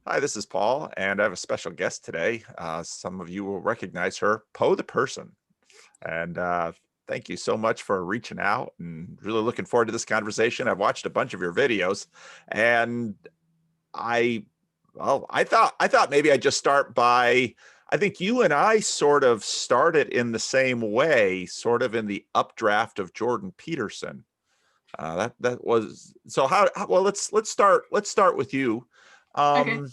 Hi, this is Paul, and I have a special guest today. Some of you will recognize her, Poe the Person. And thank you so much for reaching out and really looking forward to this conversation. I've watched a bunch of your videos, and I, I thought maybe I'd just start by, I think you and I sort of started in the same way, sort of in the updraft of Jordan Peterson. That was so. Well, let's start with you. Okay. Um,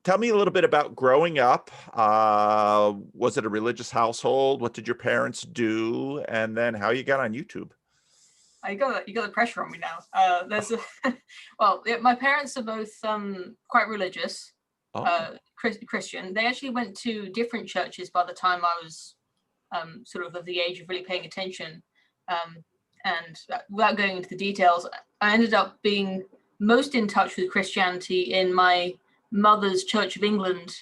Tell me a little bit about growing up. Was it a religious household? What did your parents do? And then how you got on YouTube? You got the pressure on me now. There's a well, yeah, my parents are both quite religious, Oh, Christian. They actually went to different churches by the time I was sort of the age of really paying attention. Um, and without going into the details, I ended up being most in touch with Christianity in my mother's Church of England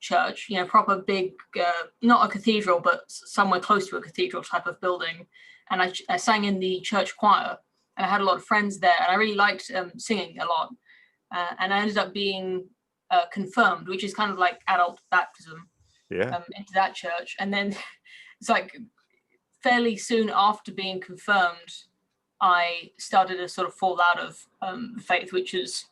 church. You know, proper big, not a cathedral, but somewhere close to a cathedral type of building. And I sang in the church choir, and I had a lot of friends there, and I really liked singing a lot. And I ended up being confirmed, which is kind of like adult baptism, yeah. into that church. And then it's like fairly soon after being confirmed, I started to sort of fall out of faith, which is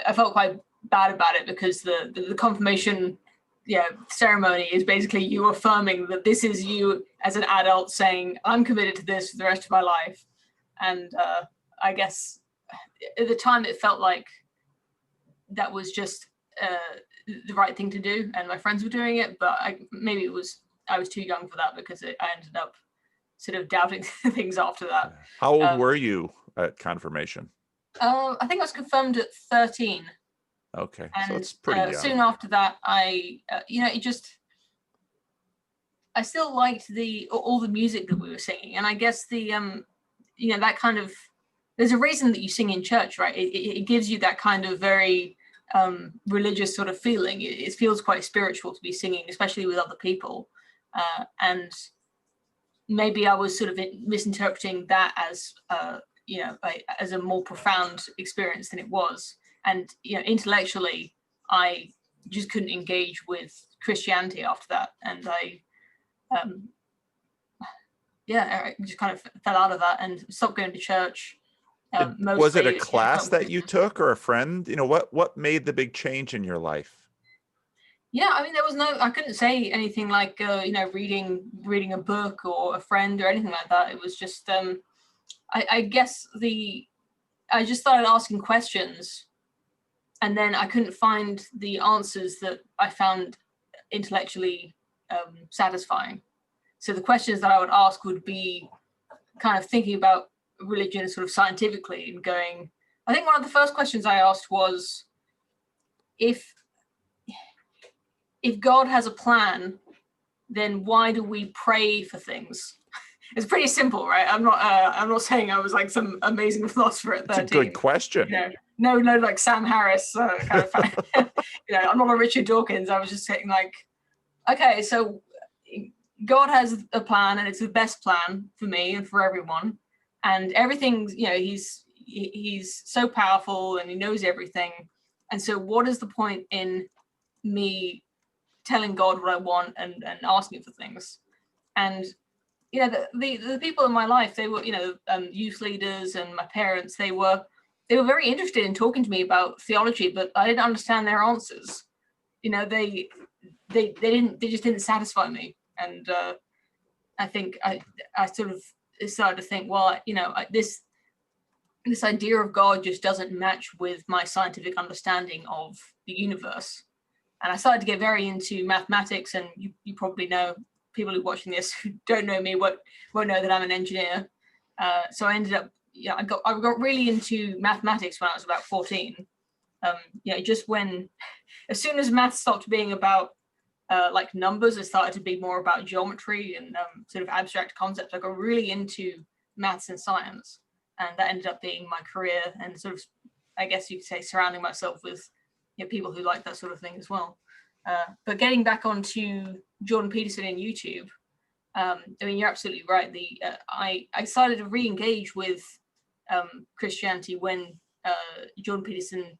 I felt quite bad about it because the confirmation, yeah, ceremony is basically you affirming that this is you as an adult saying I'm committed to this for the rest of my life. And I guess at the time it felt like that was just the right thing to do, and my friends were doing it, but maybe I was too young for that because I ended up sort of doubting things after that. How old Um, were you at confirmation? I think I was confirmed at 13, Okay, so and it's pretty soon young. after that, I still liked all the music that we were singing, and I guess that kind of, there's a reason that you sing in church, right? It gives you that kind of very religious sort of feeling. It feels quite spiritual to be singing, especially with other people, and maybe I was sort of misinterpreting that as as a more profound experience than it was. And intellectually, I just couldn't engage with Christianity after that, and um, I just kind of fell out of that and stopped going to church. Was it a Mostly, class felt that you Christian. took or a friend? What made the big change in your life? Yeah, I mean, there was I couldn't say anything like, reading a book or a friend or anything like that. It was just, I guess I just started asking questions, and then I couldn't find the answers that I found intellectually satisfying. So the questions that I would ask would be kind of thinking about religion sort of scientifically and going. I think one of the first questions I asked was if God has a plan, then why do we pray for things? It's pretty simple, right? I'm not saying I was like some amazing philosopher at It's a good 13. question. No, like Sam Harris kind of. I'm not a Richard Dawkins. I was just saying like, okay, so God has a plan, and it's the best plan for me and for everyone, and everything's he's so powerful and he knows everything, and so what is the point in me telling God what I want and asking for things? And the people in my life, they were youth leaders and my parents. They were very interested in talking to me about theology, but I didn't understand their answers. They just didn't satisfy me, and I think I sort of started to think, well, this idea of God just doesn't match with my scientific understanding of the universe. And I started to get very into mathematics, and you probably know, people who are watching this who don't know me won't know that I'm an engineer. So I ended up, I got really into mathematics when I was about 14. Just when, as soon as math stopped being about like numbers, it started to be more about geometry and sort of abstract concepts. I got really into maths and science, and that ended up being my career, and sort of, I guess you could say, surrounding myself with people who like that sort of thing as well. But getting back onto Jordan Peterson in YouTube, I mean, you're absolutely right. I decided to re-engage with Christianity when Jordan Peterson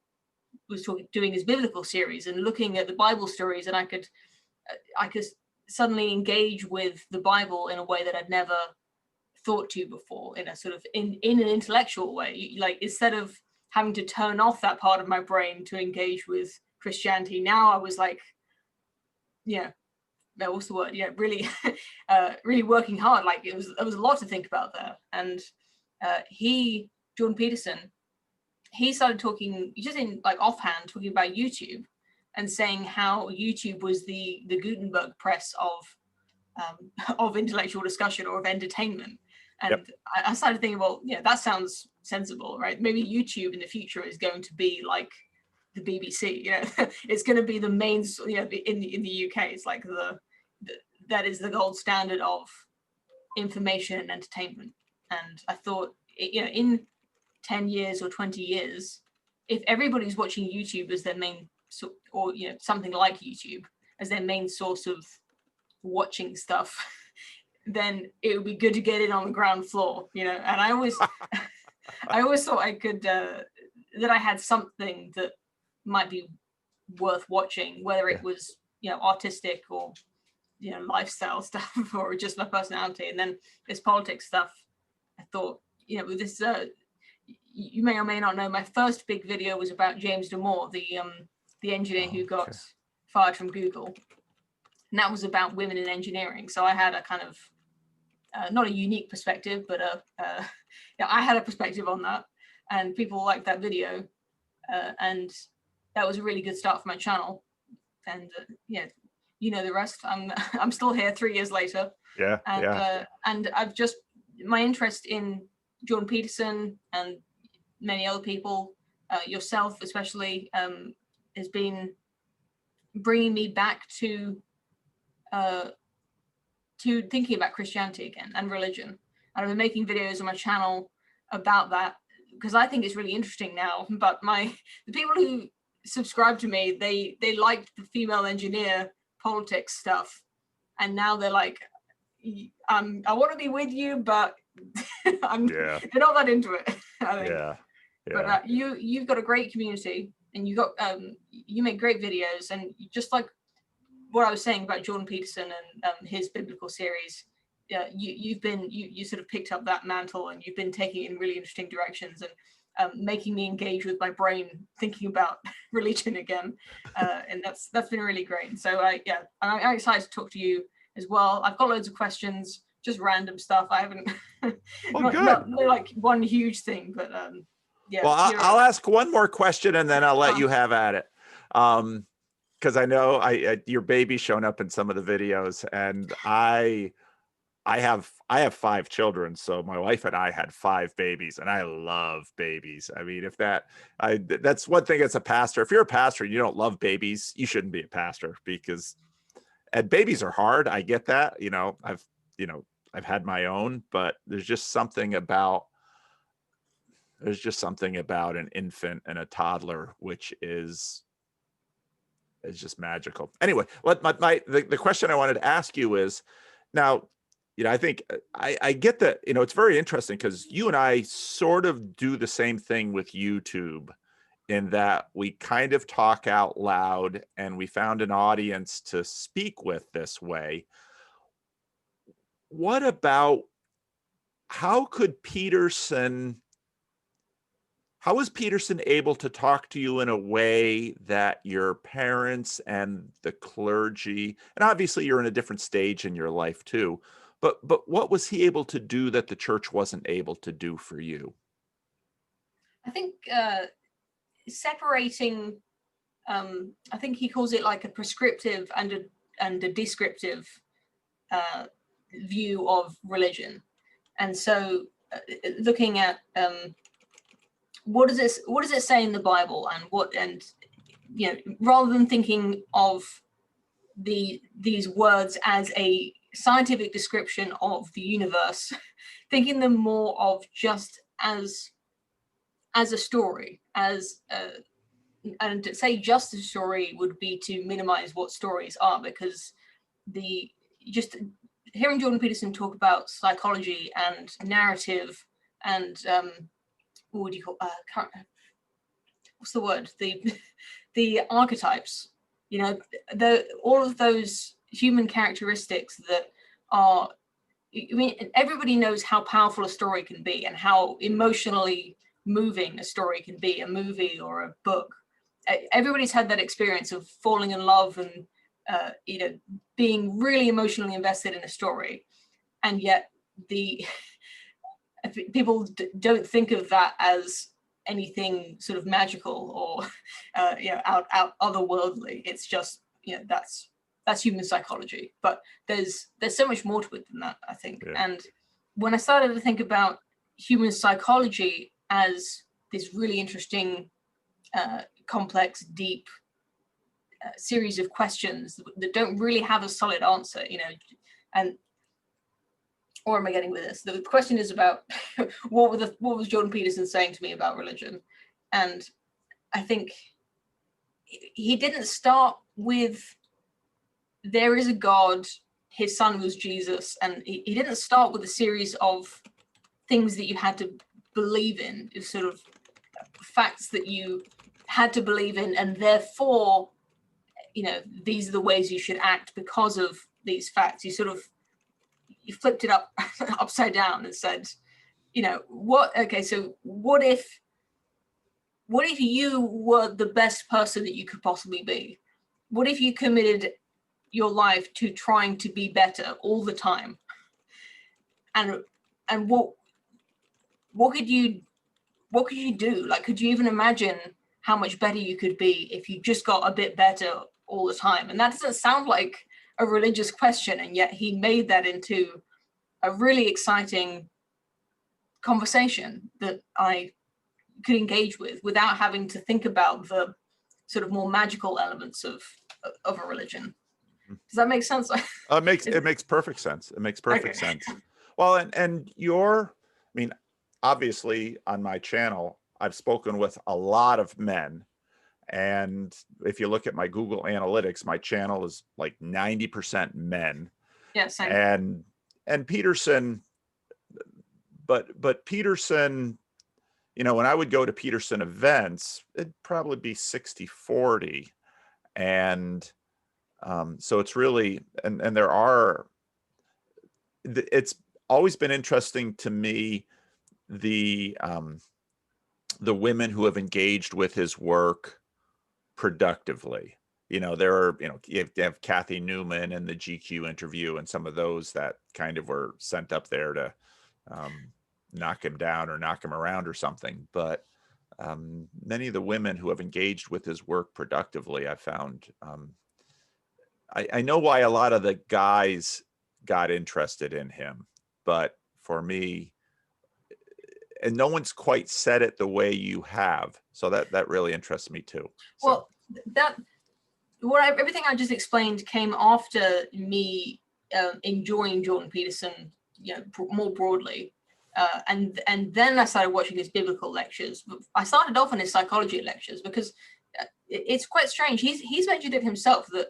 doing his biblical series and looking at the Bible stories, and I could suddenly engage with the Bible in a way that I'd never thought to before, in a sort of in an intellectual way. Like, instead of having to turn off that part of my brain to engage with Christianity, now I was like, yeah, what's the word? Yeah, really, really working hard. Like, there was a lot to think about there. And Jordan Peterson, he started talking just in like offhand, talking about YouTube and saying how YouTube was the Gutenberg press of intellectual discussion or of entertainment. And Yep. I started thinking, well, yeah, that sounds sensible, right? Maybe YouTube in the future is going to be like the BBC, you know, it's going to be the main, you know, in the UK, it's like that is the gold standard of information and entertainment. And I thought, you know, in 10 years or 20 years, if everybody's watching YouTube as their main, or, you know, something like YouTube as their main source of watching stuff, then it would be good to get in on the ground floor, you know. And I always thought I could, that I had something that might be worth watching, whether it was, you know, artistic or, you know, lifestyle stuff or just my personality. And then this politics stuff, I thought, you know, with this, you may or may not know, my first big video was about James Damore, the engineer who got fired from Google. And that was about women in engineering. So I had a kind of, not a unique perspective, but yeah, I had a perspective on that, and people liked that video. And that was a really good start for my channel. And yeah, you know the rest. I'm still here 3 years later. Yeah. And I've just, my interest in Jordan Peterson and many other people, yourself especially, has been bringing me back to thinking about Christianity again and religion. And I've been making videos on my channel about that because I think it's really interesting now. But the people who subscribe to me, they liked the female engineer politics stuff, and now they're like, I want to be with you, but they're not that into it, I think. Yeah. But you've got a great community, and you make great videos, and just like what I was saying about Jordan Peterson and his biblical series, you sort of picked up that mantle, and you've been taking it in really interesting directions, and making me engage with my brain thinking about religion again, and that's been really great. So I'm excited to talk to you as well. I've got loads of questions, just random stuff. I haven't not like one huge thing, but yeah. Well, I'll ask one more question and then I'll let you have at it. Because I know your baby's shown up in some of the videos, and I have 5 children, so my wife and I had 5 babies, and I love babies. I mean, that's one thing as a pastor. If you're a pastor and you don't love babies, you shouldn't be a pastor, and babies are hard. I get that. I've had my own, but there's just something about an infant and a toddler which is just magical. Anyway, the question I wanted to ask you is, now, I think I get that, it's very interesting because you and I sort of do the same thing with YouTube, in that we kind of talk out loud, and we found an audience to speak with this way. What about, how was Peterson able to talk to you in a way that your parents and the clergy, and obviously you're in a different stage in your life too, but what was he able to do that the church wasn't able to do for you? I think separating, I think he calls it like a prescriptive and a descriptive view of religion. And so looking at what does it say in the Bible, and rather than thinking of these words as a scientific description of the universe, thinking them more of just as a story, and to say just a story would be to minimize what stories are, because just hearing Jordan Peterson talk about psychology and narrative and what would you call what's the word, the archetypes, you know, all of those human characteristics that are, I mean, everybody knows how powerful a story can be and how emotionally moving a story can be, a movie or a book. Everybody's had that experience of falling in love and you know, being really emotionally invested in a story, and yet people don't think of that as anything sort of magical or you know, out otherworldly. It's just, you know, that's human psychology. But there's so much more to it than that, I think. Yeah. And when I started to think about human psychology as this really interesting, complex, deep series of questions that don't really have a solid answer, you know, and or am I getting with this? The question is about what was Jordan Peterson saying to me about religion? And I think he didn't start with there is a God, his son was Jesus, and he didn't start with a series of things that you had to believe in, sort of facts that you had to believe in, and therefore, you know, these are the ways you should act because of these facts. You flipped it upside down and said, you know, so what if you were the best person that you could possibly be? What if you committed your life to trying to be better all the time? And what could you do? Like, could you even imagine how much better you could be if you just got a bit better all the time? And that doesn't sound like a religious question, and yet he made that into a really exciting conversation that I could engage with without having to think about the sort of more magical elements of a religion. Does that make sense? It makes perfect sense. It makes perfect sense. Well, and I mean, obviously on my channel, I've spoken with a lot of men. And if you look at my Google Analytics, my channel is like 90% men. Yeah, same. And Peterson, but Peterson, you know, when I would go to Peterson events, it'd probably be 60-40. And so it's really, and it's always been interesting to me, the women who have engaged with his work productively. You know, there are, you know, you have Kathy Newman and the GQ interview and some of those that kind of were sent up there to knock him down or knock him around or something. But many of the women who have engaged with his work productively, I found, I know why a lot of the guys got interested in him, but for me, and no one's quite said it the way you have. So that really interests me too. So. Well, everything I just explained came after me enjoying Jordan Peterson, you know, more broadly. And then I started watching his biblical lectures. I started off on his psychology lectures because it's quite strange. He's mentioned it himself that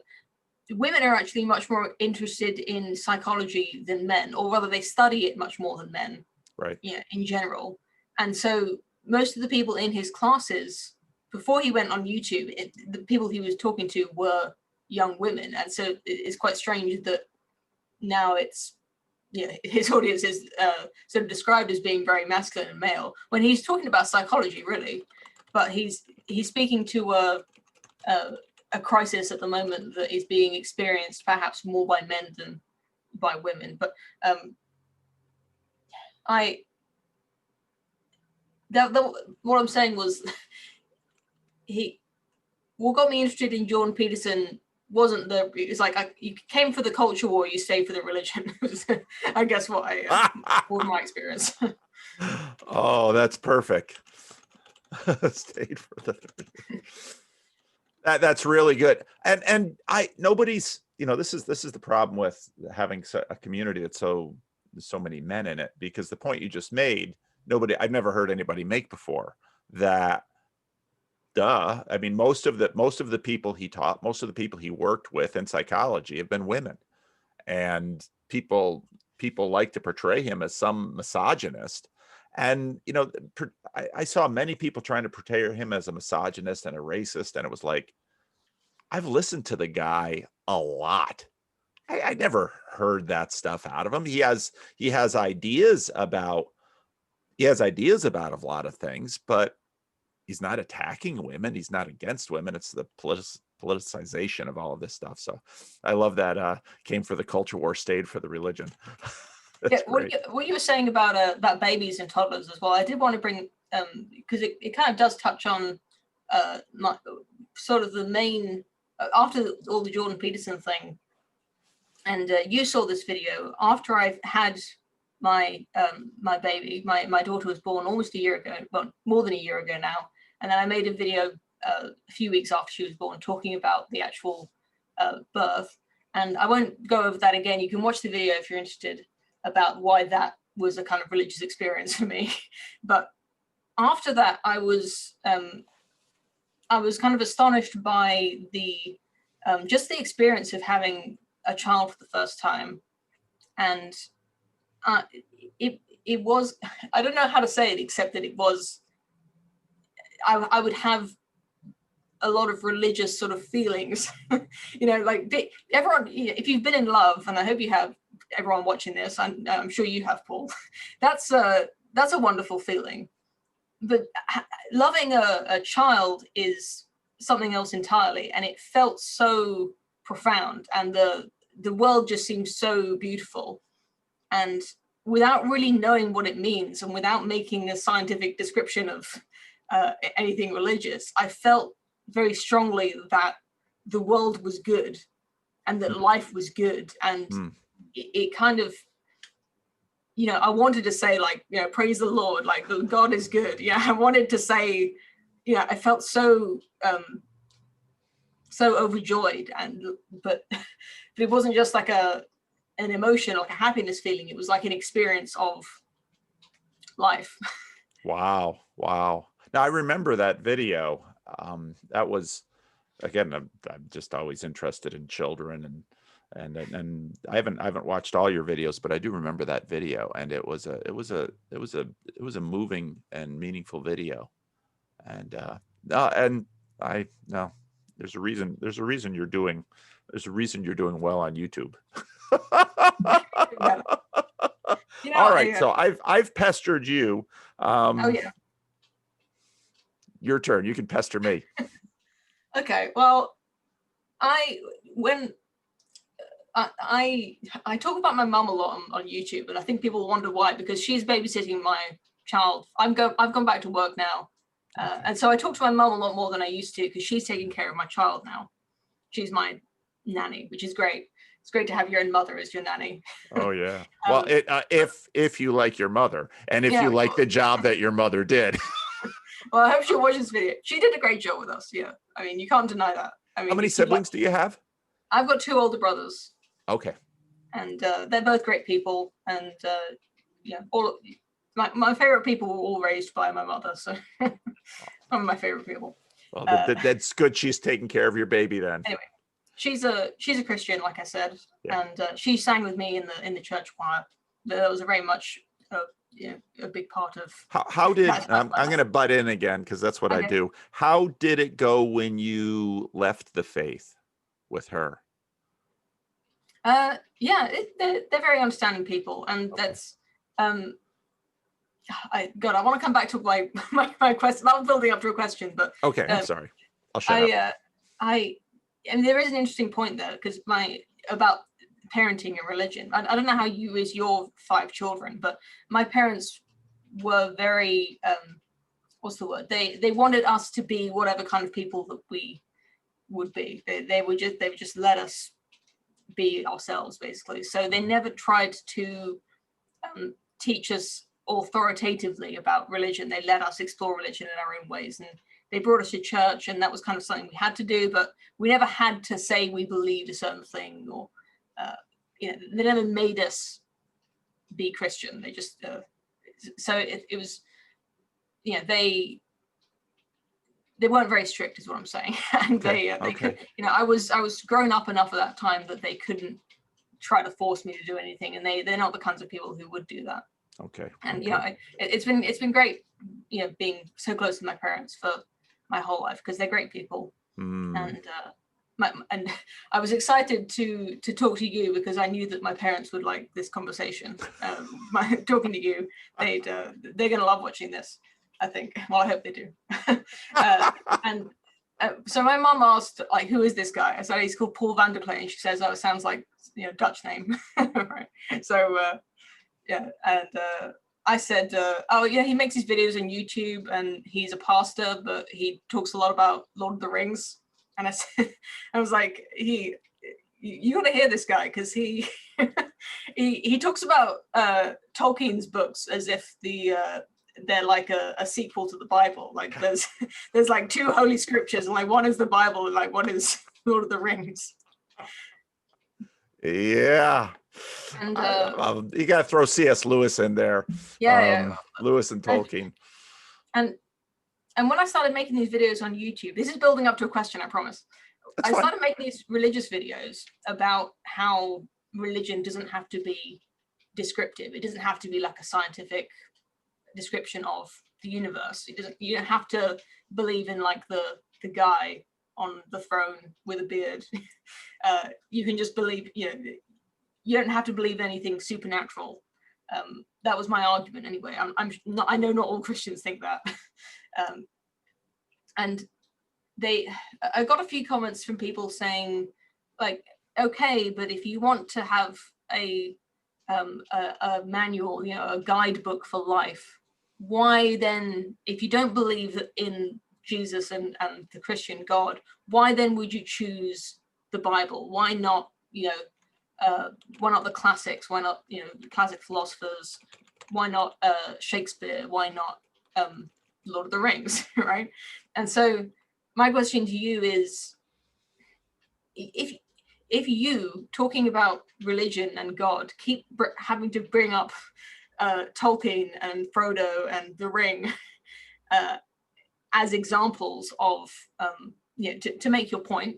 women are actually much more interested in psychology than men, or rather they study it much more than men, right? Yeah, in general. And so most of the people in his classes, before he went on YouTube, the people he was talking to were young women. And so it's quite strange that now it's, you know, his audience is sort of described as being very masculine and male when he's talking about psychology, really. But he's speaking to a crisis at the moment that is being experienced perhaps more by men than by women. But what I'm saying was what got me interested in Jordan Peterson wasn't it's like you came for the culture war, you stayed for the religion. I guess what was my experience. Oh, that's perfect. Stayed for the that's really good. And nobody's, you know, this is the problem with having a community that's so many men in it, because the point you just made, I've never heard anybody make before, that I mean, most of the people he taught, most of the people he worked with in psychology have been women, and people like to portray him as some misogynist. And, I saw many people trying to portray him as a misogynist and a racist. And it was like, I've listened to the guy a lot. I never heard that stuff out of him. He has ideas about a lot of things, but he's not attacking women. He's not against women. It's the politicization of all of this stuff. So I love that came for the culture war, stayed for the religion. Yeah, That's great. what you were saying about babies and toddlers as well, I did want to bring, because it kind of does touch on sort of the main, after all the Jordan Peterson thing, and you saw this video after I've had my my baby. My daughter was born almost a year ago, well, more than a year ago now. And then I made a video a few weeks after she was born talking about the actual birth. And I won't go over that again. You can watch the video if you're interested about why that was a kind of religious experience for me. But after that, I was kind of astonished by the just the experience of having a child for the first time. And it was, I don't know how to say it except that it was, I would have a lot of religious sort of feelings, like everyone, if you've been in love, and I hope you have, everyone watching this, I'm sure you have, Paul, that's a wonderful feeling. But loving a child is something else entirely. And it felt so profound, and the world just seemed so beautiful. And without really knowing what it means, and without making a scientific description of anything religious, I felt very strongly that the world was good, and that life was good. And it kind of, I wanted to say, like, praise the Lord, like God is good. Yeah, I wanted to say, I felt so overjoyed, but it wasn't just like an emotion, like a happiness feeling. It was like an experience of life. Wow. Now I remember that video. That was, again, I'm just always interested in children, and I haven't watched all your videos, but I do remember that video, and it was a moving and meaningful video. And there's a reason you're doing well on YouTube. All right, so I've pestered you. Oh yeah. Your turn. You can pester me. Okay. Well, I talk about my mum a lot on YouTube, and I think people wonder why, because she's babysitting my child. I've gone back to work now, and so I talk to my mum a lot more than I used to, because she's taking care of my child now. She's my nanny, which is great. It's great to have your own mother as your nanny. Oh yeah. Well, if you like your mother, and if you like the job that your mother did. Well, I hope she'll watch this video. She did a great job with us. Yeah. I mean, you can't deny that. I mean, how many siblings do you have? I've got 2 older brothers. Okay. And they're both great people. And all my favorite people were all raised by my mother. So some of my favorite people. Well, that's good. She's taking care of your baby then. Anyway, she's a Christian, like I said, and she sang with me in the church choir. That was a very much a big part of. How did I'm going to butt in again, because that's what I do. How did it go when you left the faith with her? They're very understanding people, and that's I want to come back to my question. I'm building up to a question, but okay, I'm sorry. I'll shut up. And there is an interesting point there, because about parenting and religion. I don't know how you raise your 5 children, but my parents were very what's the word? They wanted us to be whatever kind of people that we would be. They would just let us be ourselves, basically. So they never tried to teach us authoritatively about religion. They let us explore religion in our own ways, and they brought us to church, and that was kind of something we had to do, but we never had to say we believed a certain thing, or they never made us be Christian. They just so it was they weren't very strict, is what I'm saying. And they could, I was grown up enough at that time that they couldn't try to force me to do anything, and they're not the kinds of people who would do that. Okay. And Okay. it's been great, being so close to my parents for my whole life, because they're great people. Mm. And and I was excited to talk to you, because I knew that my parents would like this conversation. Talking to you, they're gonna love watching this, I think. Well, I hope they do. And so my mom asked, like, who is this guy? I said, he's called Paul van der Pla, and she says, oh, it sounds like, Dutch name. Right. So yeah, and I said, oh yeah, he makes his videos on YouTube, and he's a pastor, but he talks a lot about Lord of the Rings. And I said, I was like, you got to hear this guy, because he he talks about Tolkien's books as if they're like a sequel to the Bible. Like there's like two holy scriptures, and like one is the Bible, and like one is Lord of the Rings. Yeah. And You got to throw C.S. Lewis in there. yeah. Lewis and Tolkien. And when I started making these videos on YouTube, this is building up to a question, I promise. That's I fine. started making these religious videos about how religion doesn't have to be descriptive. It doesn't have to be like a scientific description of the universe. You don't have to believe in like the guy on the throne with a beard. You can just believe, you don't have to believe anything supernatural. That was my argument anyway. I know not all Christians think that. And I got a few comments from people saying, like, okay, but if you want to have a manual, a guidebook for life, why then, if you don't believe in Jesus and the Christian God, why then would you choose the Bible? Why not, why not the classics? Why not, classic philosophers? Why not Shakespeare? Why not Lord of the Rings, right? And so my question to you is, if you, talking about religion and God, keep having to bring up Tolkien and Frodo and the Ring as examples of, to make your point,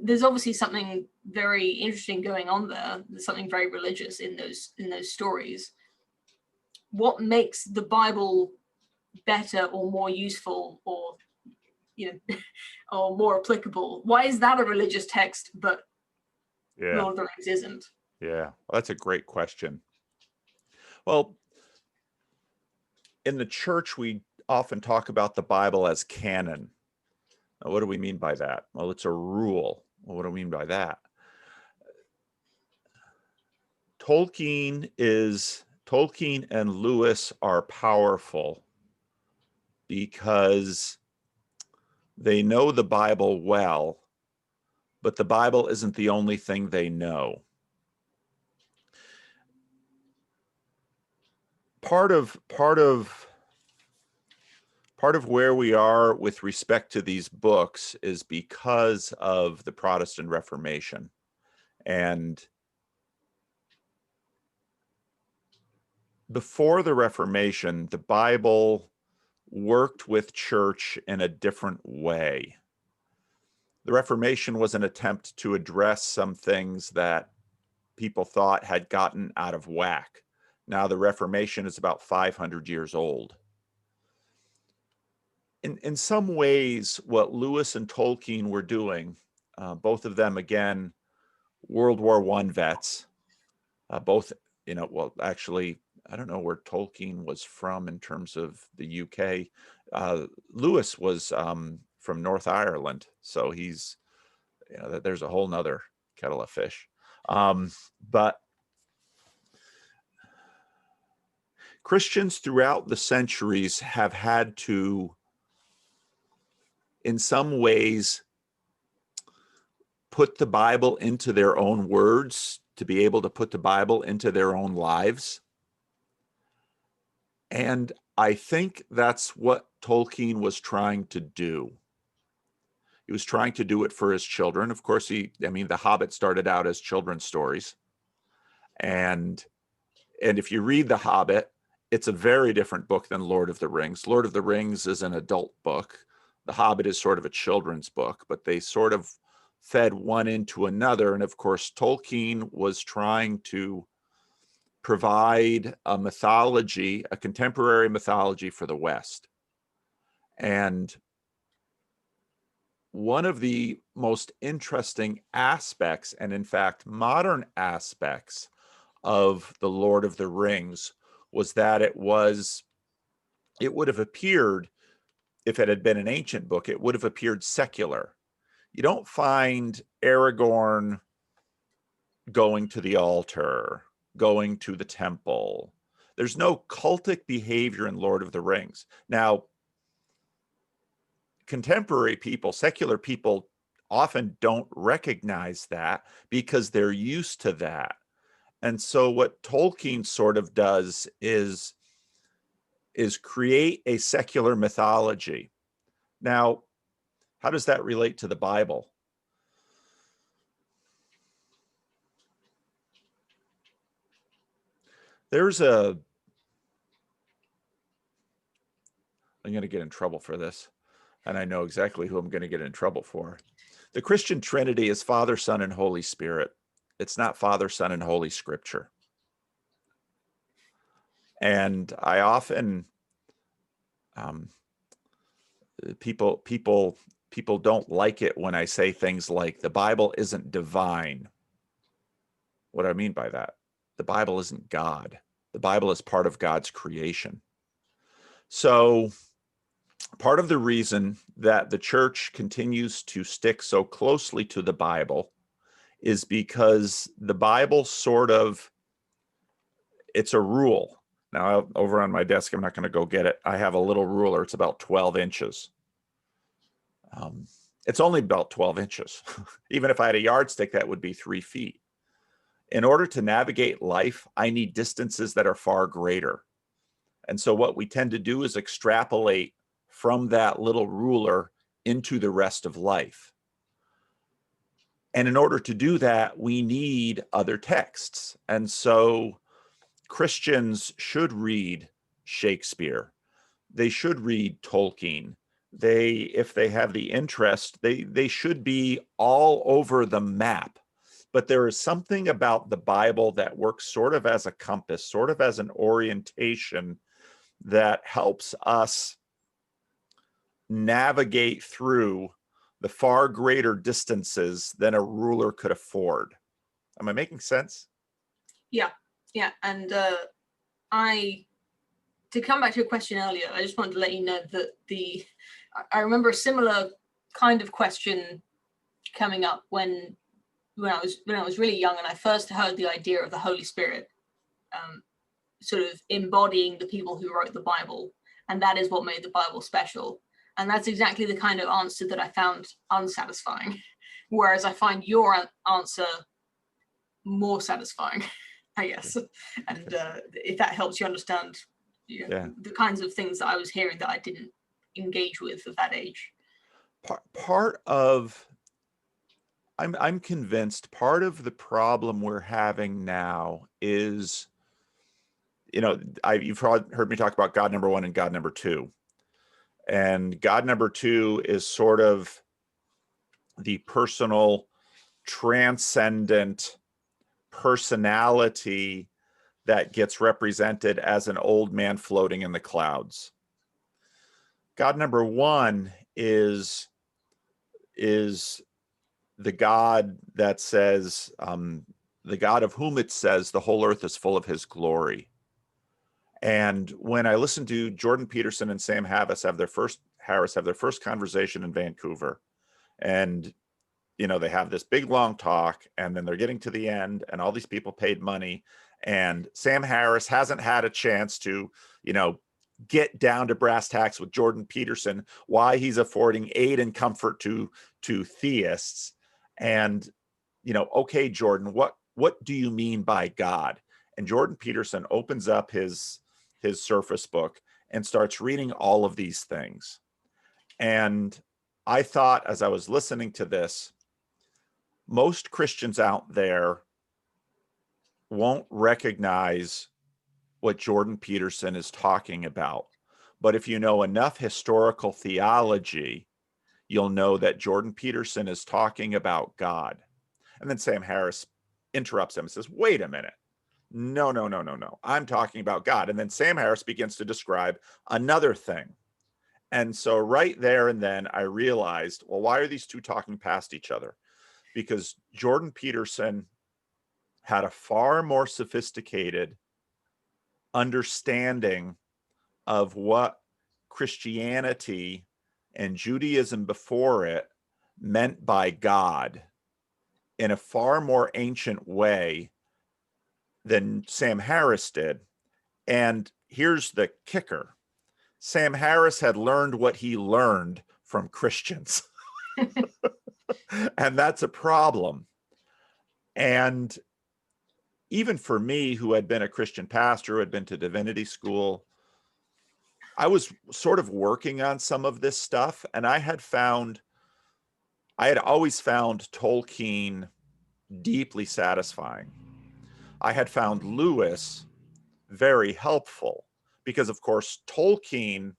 there's obviously something very interesting going on there. There's something very religious in those stories. What makes the Bible better or more useful, or or more applicable? Why is that a religious text, but Lord of the Rings isn't? Yeah, well, that's a great question. Well, in the church, we often talk about the Bible as canon. Now, what do we mean by that? Well, it's a rule. Well, what do we mean by that? Tolkien and Lewis are powerful because they know the Bible well, but the Bible isn't the only thing they know. Part of where we are with respect to these books is because of the Protestant Reformation. And before the Reformation, the Bible worked with church in a different way. The Reformation was an attempt to address some things that people thought had gotten out of whack. Now, the Reformation is about 500 years old. In some ways, what Lewis and Tolkien were doing, both of them, again, World War I vets, both, well, actually, I don't know where Tolkien was from in terms of the UK. Lewis was from North Ireland, so he's, there's a whole nother kettle of fish. But Christians throughout the centuries have had to, in some ways, put the Bible into their own words to be able to put the Bible into their own lives. And I think that's what Tolkien was trying to do. He was trying to do it for his children. Of course, The Hobbit started out as children's stories. And if you read The Hobbit, it's a very different book than Lord of the Rings. Lord of the Rings is an adult book. The Hobbit is sort of a children's book, but they sort of fed one into another. And of course, Tolkien was trying to provide a mythology, a contemporary mythology for the West. And one of the most interesting aspects, and in fact, modern aspects of The Lord of the Rings, was that it would have appeared, if it had been an ancient book, it would have appeared secular. You don't find Aragorn going to the altar, going to the temple. There's no cultic behavior in Lord of the Rings. Now, contemporary people, secular people, often don't recognize that because they're used to that. And so what Tolkien sort of does is create a secular mythology. Now, how does that relate to the Bible? I'm going to get in trouble for this, and I know exactly who I'm going to get in trouble for. The Christian Trinity is Father, Son, and Holy Spirit. It's not Father, Son, and Holy Scripture. And I often, people don't like it when I say things like the Bible isn't divine. What do I mean by that? The Bible isn't God. The Bible is part of God's creation. So part of the reason that the church continues to stick so closely to the Bible is because the Bible it's a rule. Now, over on my desk, I'm not going to go get it. I have a little ruler. It's about 12 inches. It's only about 12 inches. Even if I had a yardstick, that would be 3 feet. In order to navigate life, I need distances that are far greater. And so what we tend to do is extrapolate from that little ruler into the rest of life. And in order to do that, we need other texts. And so Christians should read Shakespeare. They should read Tolkien. If they have the interest, they should be all over the map. But there is something about the Bible that works sort of as a compass, sort of as an orientation that helps us navigate through the far greater distances than a ruler could afford. Am I making sense? Yeah. And to come back to your question earlier, I just wanted to let you know that I remember a similar kind of question coming up when I was really young, and I first heard the idea of the Holy Spirit sort of embodying the people who wrote the Bible, and that is what made the Bible special. And that's exactly the kind of answer that I found unsatisfying, whereas I find your answer more satisfying, I guess. And if that helps you understand the kinds of things that I was hearing that I didn't engage with at that age. I'm convinced part of the problem we're having now is, you've heard me talk about God number one and God number two. And God number two is sort of the personal, transcendent personality that gets represented as an old man floating in the clouds. God number one is the God that says, the God of whom it says the whole earth is full of his glory. And when I listened to Jordan Peterson and Sam Harris have their first conversation in Vancouver, and they have this big long talk, and then they're getting to the end, and all these people paid money, and Sam Harris hasn't had a chance to get down to brass tacks with Jordan Peterson why he's affording aid and comfort to theists. And okay, Jordan, what do you mean by God? And Jordan Peterson opens up his Surface book and starts reading all of these things. And I thought, as I was listening to this, most Christians out there won't recognize what Jordan Peterson is talking about. But if you know enough historical theology, you'll know that Jordan Peterson is talking about God. And then Sam Harris interrupts him and says, wait a minute. No, no, no, no, no. I'm talking about God. And then Sam Harris begins to describe another thing. And so right there and then I realized, well, why are these two talking past each other? Because Jordan Peterson had a far more sophisticated understanding of what Christianity and Judaism before it meant by God in a far more ancient way than Sam Harris did. And here's the kicker. Sam Harris had learned what he learned from Christians. And that's a problem. And even for me, who had been a Christian pastor, who had been to divinity school, I was sort of working on some of this stuff. And I had always found Tolkien deeply satisfying. I had found Lewis very helpful because, of course, Tolkien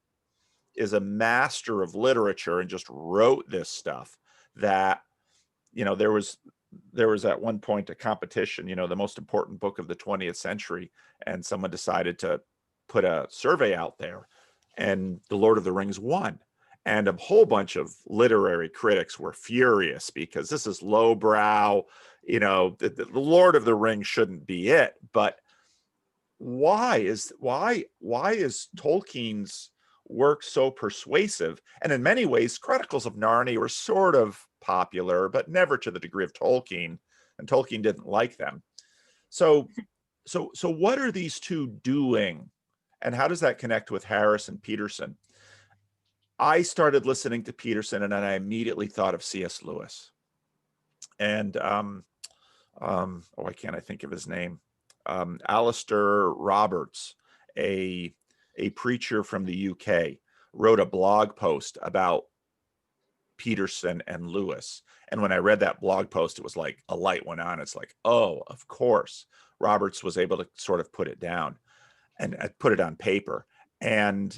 is a master of literature and just wrote this stuff that, there was at one point a competition, the most important book of the 20th century, and someone decided to put a survey out there, and The Lord of the Rings won. And a whole bunch of literary critics were furious because this is lowbrow, the Lord of the Rings shouldn't be it. But why is Tolkien's work so persuasive? And in many ways, Chronicles of Narnia were sort of popular, but never to the degree of Tolkien, and Tolkien didn't like them. So what are these two doing, and how does that connect with Harris and Peterson? I started listening to Peterson, and then I immediately thought of C.S. Lewis. And why can't I think of his name? Alistair Roberts, a preacher from the UK, wrote a blog post about Peterson and Lewis. And when I read that blog post, it was like a light went on. It's like, oh, of course. Roberts was able to sort of put it down and put it on paper. And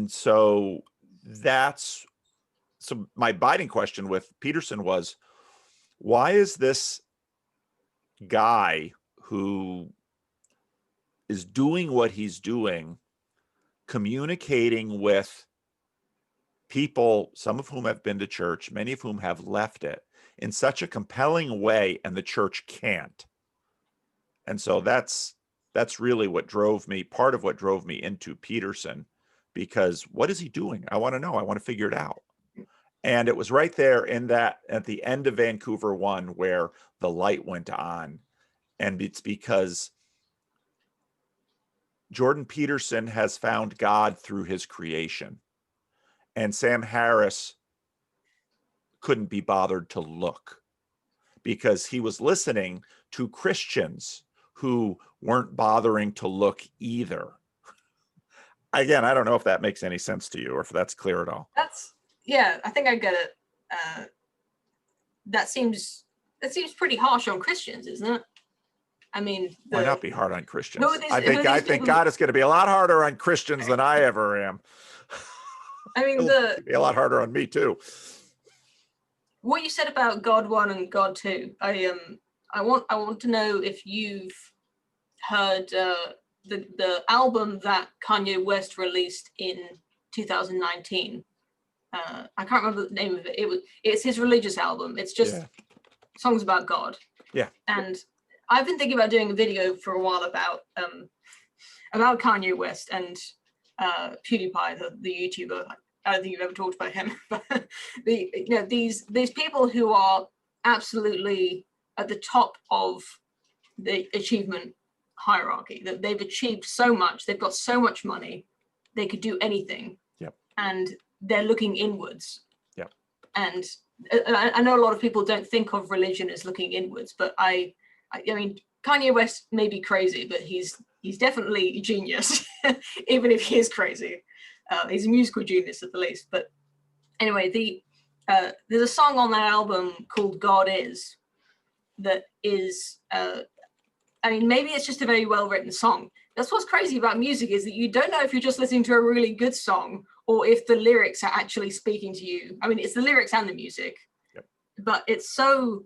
so my abiding question with Peterson was, why is this guy who is doing what he's doing, communicating with people, some of whom have been to church, many of whom have left it, in such a compelling way, and the church can't? And so that's really what drove me, part of what drove me into Peterson, because what is he doing? I want to know. I want to figure it out. And it was right there in that, at the end of Vancouver 1, where the light went on. And it's because Jordan Peterson has found God through his creation. And Sam Harris couldn't be bothered to look because he was listening to Christians who weren't bothering to look either. Again, I don't know if that makes any sense to you or if that's clear at all. Yeah, I think I get it. That seems pretty harsh on Christians, isn't it? I mean, why not be hard on Christians? I think God is going to be a lot harder on Christians than I ever am. I mean, It'll be a lot harder on me too. What you said about God 1 and God 2, I want to know if you've heard the album that Kanye West released in 2019. I can't remember the name of it. It's his religious album. It's just songs about God. Yeah. And I've been thinking about doing a video for a while about Kanye West and PewDiePie, the YouTuber. I don't think you've ever talked about him, but these people who are absolutely at the top of the achievement hierarchy, that they've achieved so much, they've got so much money, they could do anything. Yep. And they're looking inwards. Yep. And I know a lot of people don't think of religion as looking inwards, but I mean, Kanye West may be crazy, but he's definitely a genius, even if he is crazy. He's a musical genius at the least. But anyway, there's a song on that album called God Is that is, I mean, maybe it's just a very well-written song. That's what's crazy about music, is that you don't know if you're just listening to a really good song or if the lyrics are actually speaking to you. I mean, it's the lyrics and the music, but it's so,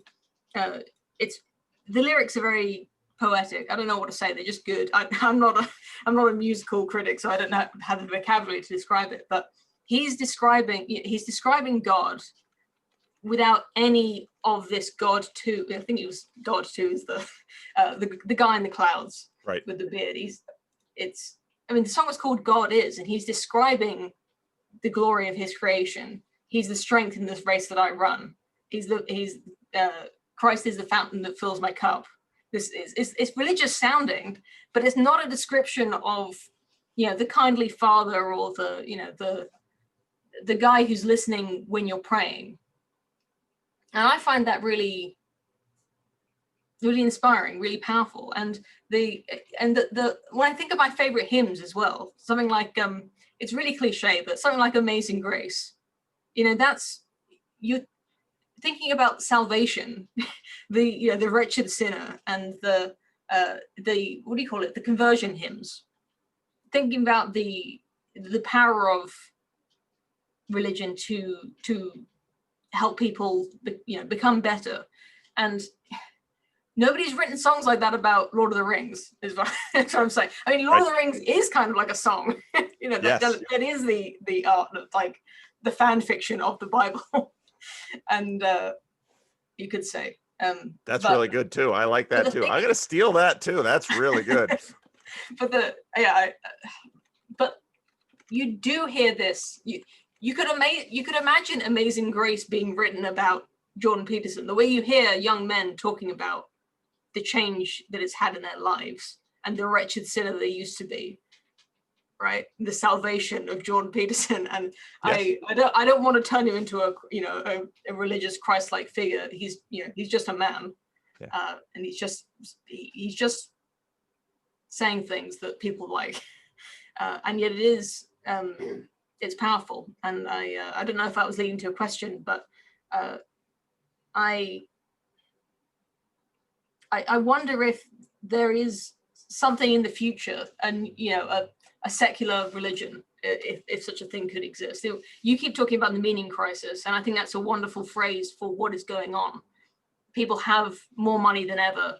the lyrics are very poetic. I don't know what to say. They're just good. I'm not a musical critic, so I don't know, have the vocabulary to describe it. But he's describing God without any of this God too. I think it was God too is the guy in the clouds, right, with the beard. I mean, the song is called God Is, and he's describing the glory of his creation. He's the strength in this race that I run. Christ is the fountain that fills my cup. It's religious sounding, but it's not a description of, the kindly father or the guy who's listening when you're praying. And I find that really, really inspiring, really powerful. And when I think of my favorite hymns as well, something like it's really cliche, but something like Amazing Grace, that's you thinking about salvation, the wretched sinner, and the what do you call it, the conversion hymns, thinking about the power of religion to help people become better. And nobody's written songs like that about Lord of the Rings, that's what I'm saying. I mean, Lord of the Rings is kind of like a song. Yes. that is the art of, like, the fan fiction of the Bible. And you could say that's really good too. I like that too. I'm gonna steal that too. That's really good. But but you do hear this. You could imagine Amazing Grace being written about Jordan Peterson, the way you hear young men talking about the change that it's had in their lives and the wretched sinner they used to be, right? The salvation of Jordan Peterson. And yes. I don't want to turn him into a religious Christ-like figure. He's just a man. Yeah. And he's just saying things that people like, and yet it is it's powerful. And I don't know if that was leading to a question, but I wonder if there is something in the future, and a secular religion, if such a thing could exist. You keep talking about the meaning crisis, and I think that's a wonderful phrase for what is going on. People have more money than ever,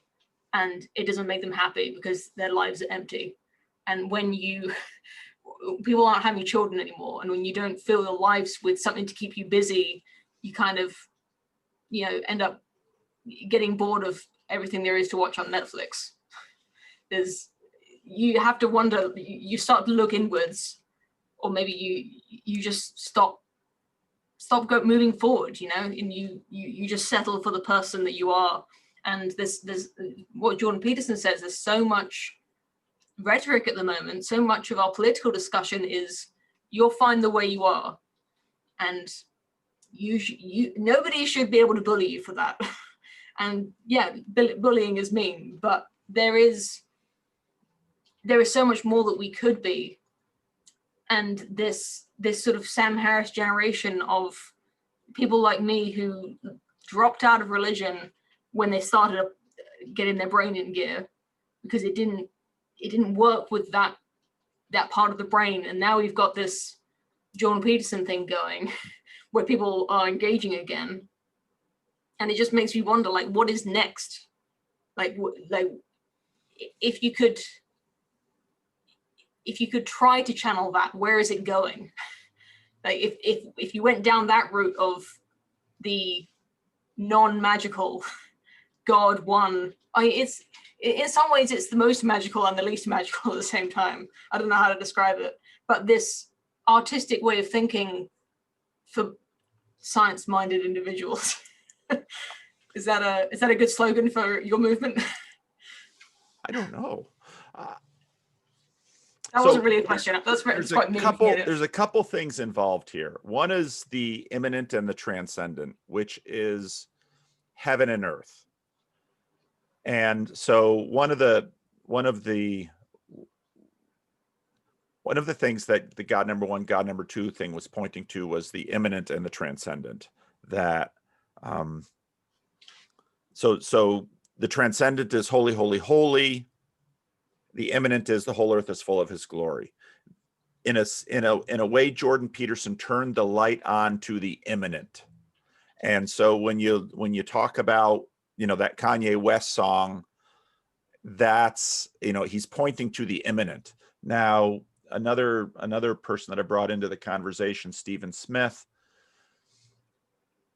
and it doesn't make them happy because their lives are empty. And when people aren't having children anymore, and when you don't fill your lives with something to keep you busy, you kind of end up getting bored of everything there is to watch on Netflix. You have to wonder, you start to look inwards, or maybe you just stop moving forward, and you just settle for the person that you are. And there's what Jordan Peterson says, there's so much rhetoric at the moment, so much of our political discussion is you're fine the way you are, and nobody should be able to bully you for that. And yeah, bullying is mean, but there is so much more that we could be. And this sort of Sam Harris generation of people like me who dropped out of religion when they started getting their brain in gear, because it didn't work with that part of the brain. And now we've got this Jordan Peterson thing going where people are engaging again. And it just makes me wonder, like, what is next? Like if you could try to channel that, where is it going? Like if you went down that route of the non-magical God one, it's in some ways it's the most magical and the least magical at the same time. I don't know how to describe it, but this artistic way of thinking for science-minded individuals. Is that a good slogan for your movement? I don't know. That wasn't really a question. That's quite mean. There's a couple things involved here. One is the immanent and the transcendent, which is heaven and earth. And so one of the things that the God number one, God number two thing was pointing to was the immanent and the transcendent. That so the transcendent is holy, holy, holy. The immanent is the whole earth is full of his glory. In a way, Jordan Peterson turned the light on to the immanent. And so when you talk about, that Kanye West song, that's, he's pointing to the imminent. Now, another person that I brought into the conversation, Stephen Smith,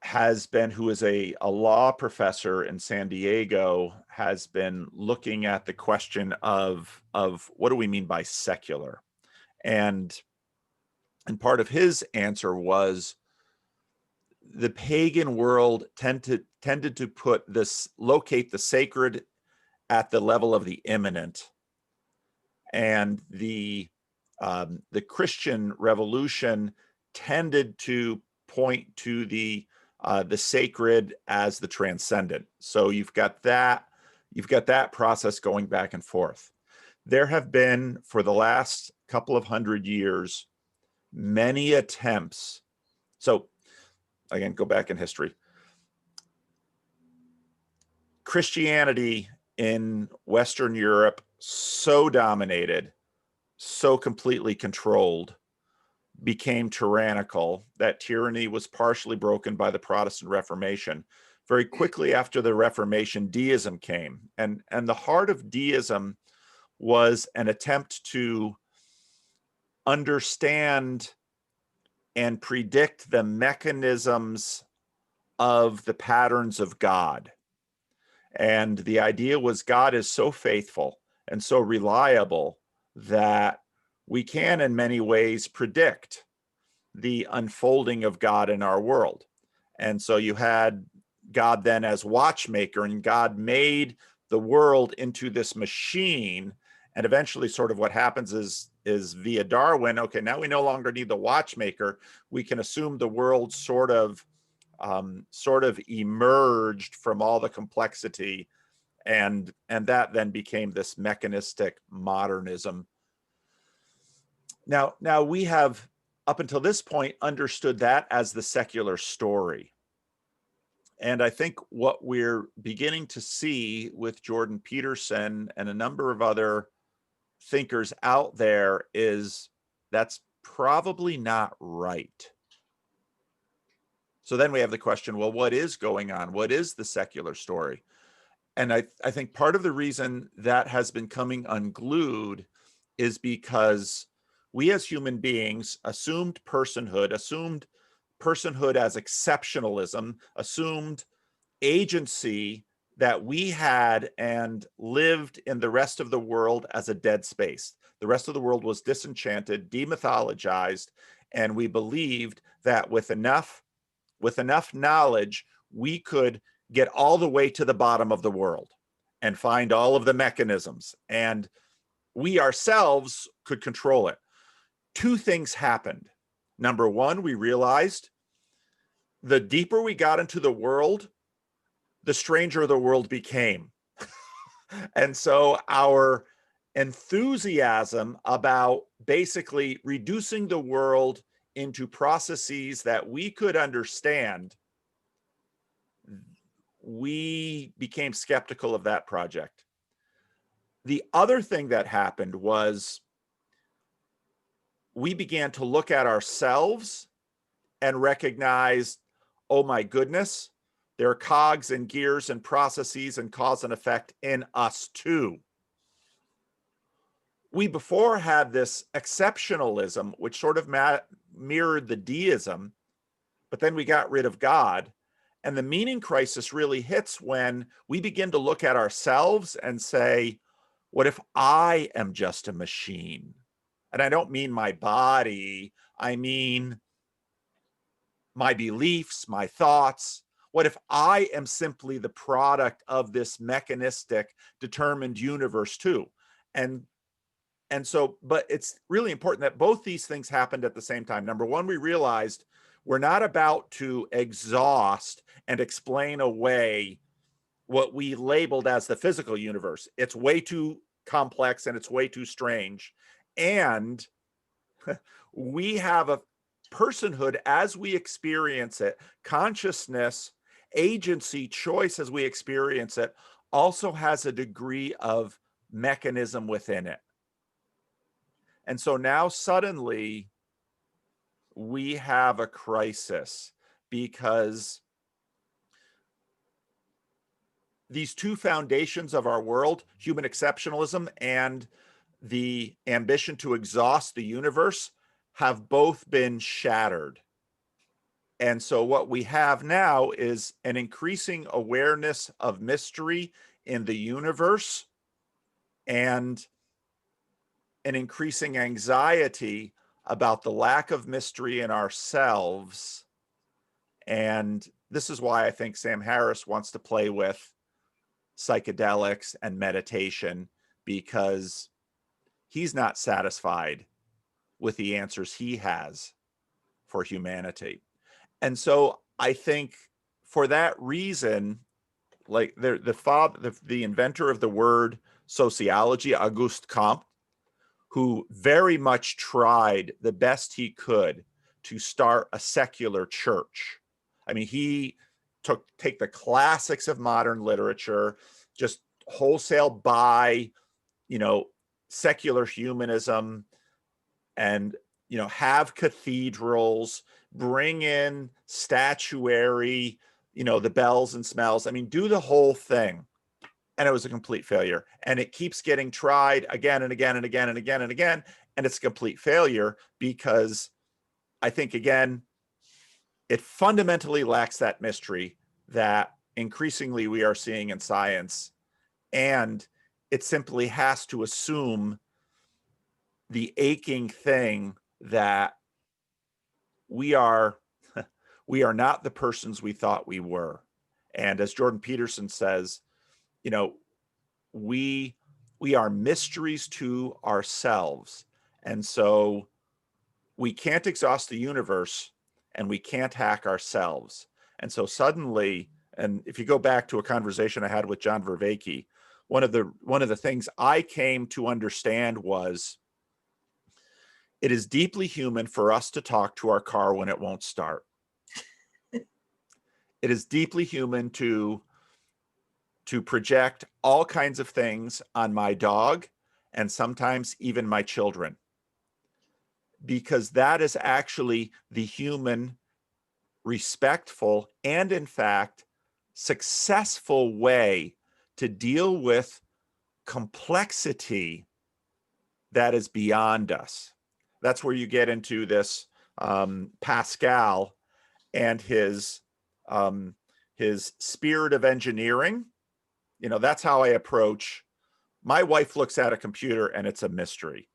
who is a law professor in San Diego, has been looking at the question of what do we mean by secular? And part of his answer was the pagan world tended to locate the sacred at the level of the immanent, and the Christian revolution tended to point to the sacred as the transcendent. So you've got that process going back and forth. There have been, for the last couple of 100 years, many attempts. So again, go back in history. Christianity in Western Europe so dominated, so completely controlled, became tyrannical. That tyranny was partially broken by the Protestant Reformation. Very quickly after the Reformation, deism came. And the heart of deism was an attempt to understand and predict the mechanisms of the patterns of God. And the idea was God is so faithful and so reliable that we can, in many ways, predict the unfolding of God in our world. And so you had God then as watchmaker, and God made the world into this machine. And eventually sort of what happens is via Darwin, okay, now we no longer need the watchmaker. We can assume the world sort of emerged from all the complexity, and that then became this mechanistic modernism. Now we have, up until this point, understood that as the secular story. And I think what we're beginning to see with Jordan Peterson and a number of other thinkers out there is that's probably not right. So then we have the question, well, what is going on? What is the secular story? And I think part of the reason that has been coming unglued is because we as human beings assumed personhood as exceptionalism, assumed agency that we had, and lived in the rest of the world as a dead space. The rest of the world was disenchanted, demythologized, and we believed that with enough knowledge, we could get all the way to the bottom of the world and find all of the mechanisms, and we ourselves could control it. Two things happened. Number one, we realized the deeper we got into the world, the stranger the world became. And so our enthusiasm about basically reducing the world into processes that we could understand, we became skeptical of that project. The other thing that happened was we began to look at ourselves and recognize, oh my goodness, there are cogs and gears and processes and cause and effect in us too. We before had this exceptionalism, which sort of mirrored the deism, but then we got rid of God. And the meaning crisis really hits when we begin to look at ourselves and say, what if I am just a machine? And I don't mean my body, I mean my beliefs, my thoughts. What if I am simply the product of this mechanistic, determined universe too? And so, but it's really important that both these things happened at the same time. Number one, we realized we're not about to exhaust and explain away what we labeled as the physical universe. It's way too complex and it's way too strange. And we have a personhood as we experience it, consciousness, agency, choice as we experience it, also has a degree of mechanism within it. And so now suddenly we have a crisis, because these two foundations of our world, human exceptionalism and the ambition to exhaust the universe, have both been shattered. And so what we have now is an increasing awareness of mystery in the universe and an increasing anxiety about the lack of mystery in ourselves. And this is why I think Sam Harris wants to play with psychedelics and meditation, because he's not satisfied with the answers he has for humanity. And so I think for that reason, like the inventor of the word sociology, Auguste Comte, who very much tried the best he could to start a secular church. I mean, he take the classics of modern literature, just wholesale buy, secular humanism, and, have cathedrals, bring in statuary, the bells and smells. I mean, do the whole thing. And it was a complete failure. And it keeps getting tried again and again and again and again and again. And it's a complete failure because I think, again, it fundamentally lacks that mystery that increasingly we are seeing in science. And it simply has to assume the aching thing that we are not the persons we thought we were. And as Jordan Peterson says, we are mysteries to ourselves. And so we can't exhaust the universe and we can't hack ourselves. And so suddenly, and if you go back to a conversation I had with John Vervaeke, one of the things I came to understand was it is deeply human for us to talk to our car when it won't start. It is deeply human to project all kinds of things on my dog and sometimes even my children, because that is actually the human, respectful, and in fact, successful way to deal with complexity that is beyond us. That's where you get into this Pascal and his spirit of engineering. That's how I approach. My wife looks at a computer and it's a mystery.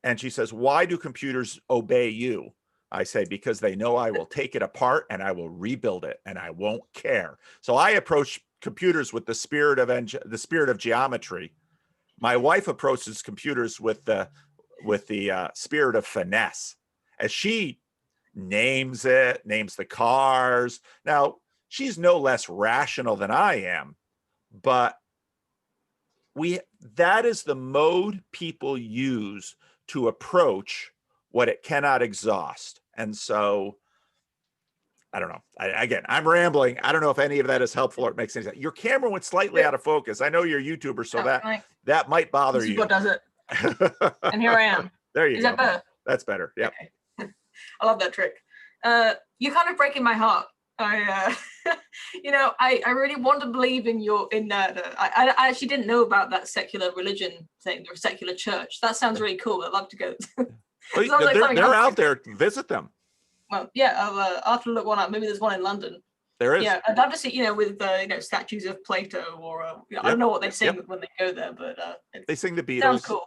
And she says, "Why do computers obey you?" I say, "Because they know I will take it apart and I will rebuild it and I won't care." So I approach computers with the spirit of geometry. My wife approaches computers with the spirit of finesse, as she names the cars. Now, she's no less rational than I am, but that is the mode people use to approach what it cannot exhaust. And so I don't know. I'm rambling. I don't know if any of that is helpful or it makes any sense. Your camera went slightly out of focus. I know you're a YouTuber, so that might bother you. What does it? And here I am. There you go. Is that better? That's better. Yep. Okay. I love that trick. You're kind of breaking my heart. I really want to believe in that. I actually didn't know about that secular religion thing, or secular church. That sounds really cool. I'd love to go. They're out there. Visit them. Well, yeah, I'll have to look one up. Maybe there's one in London. There is. Yeah, I'd love to see, with statues of Plato or I don't know what they sing when they go there, but they sing the Beatles. Sounds cool.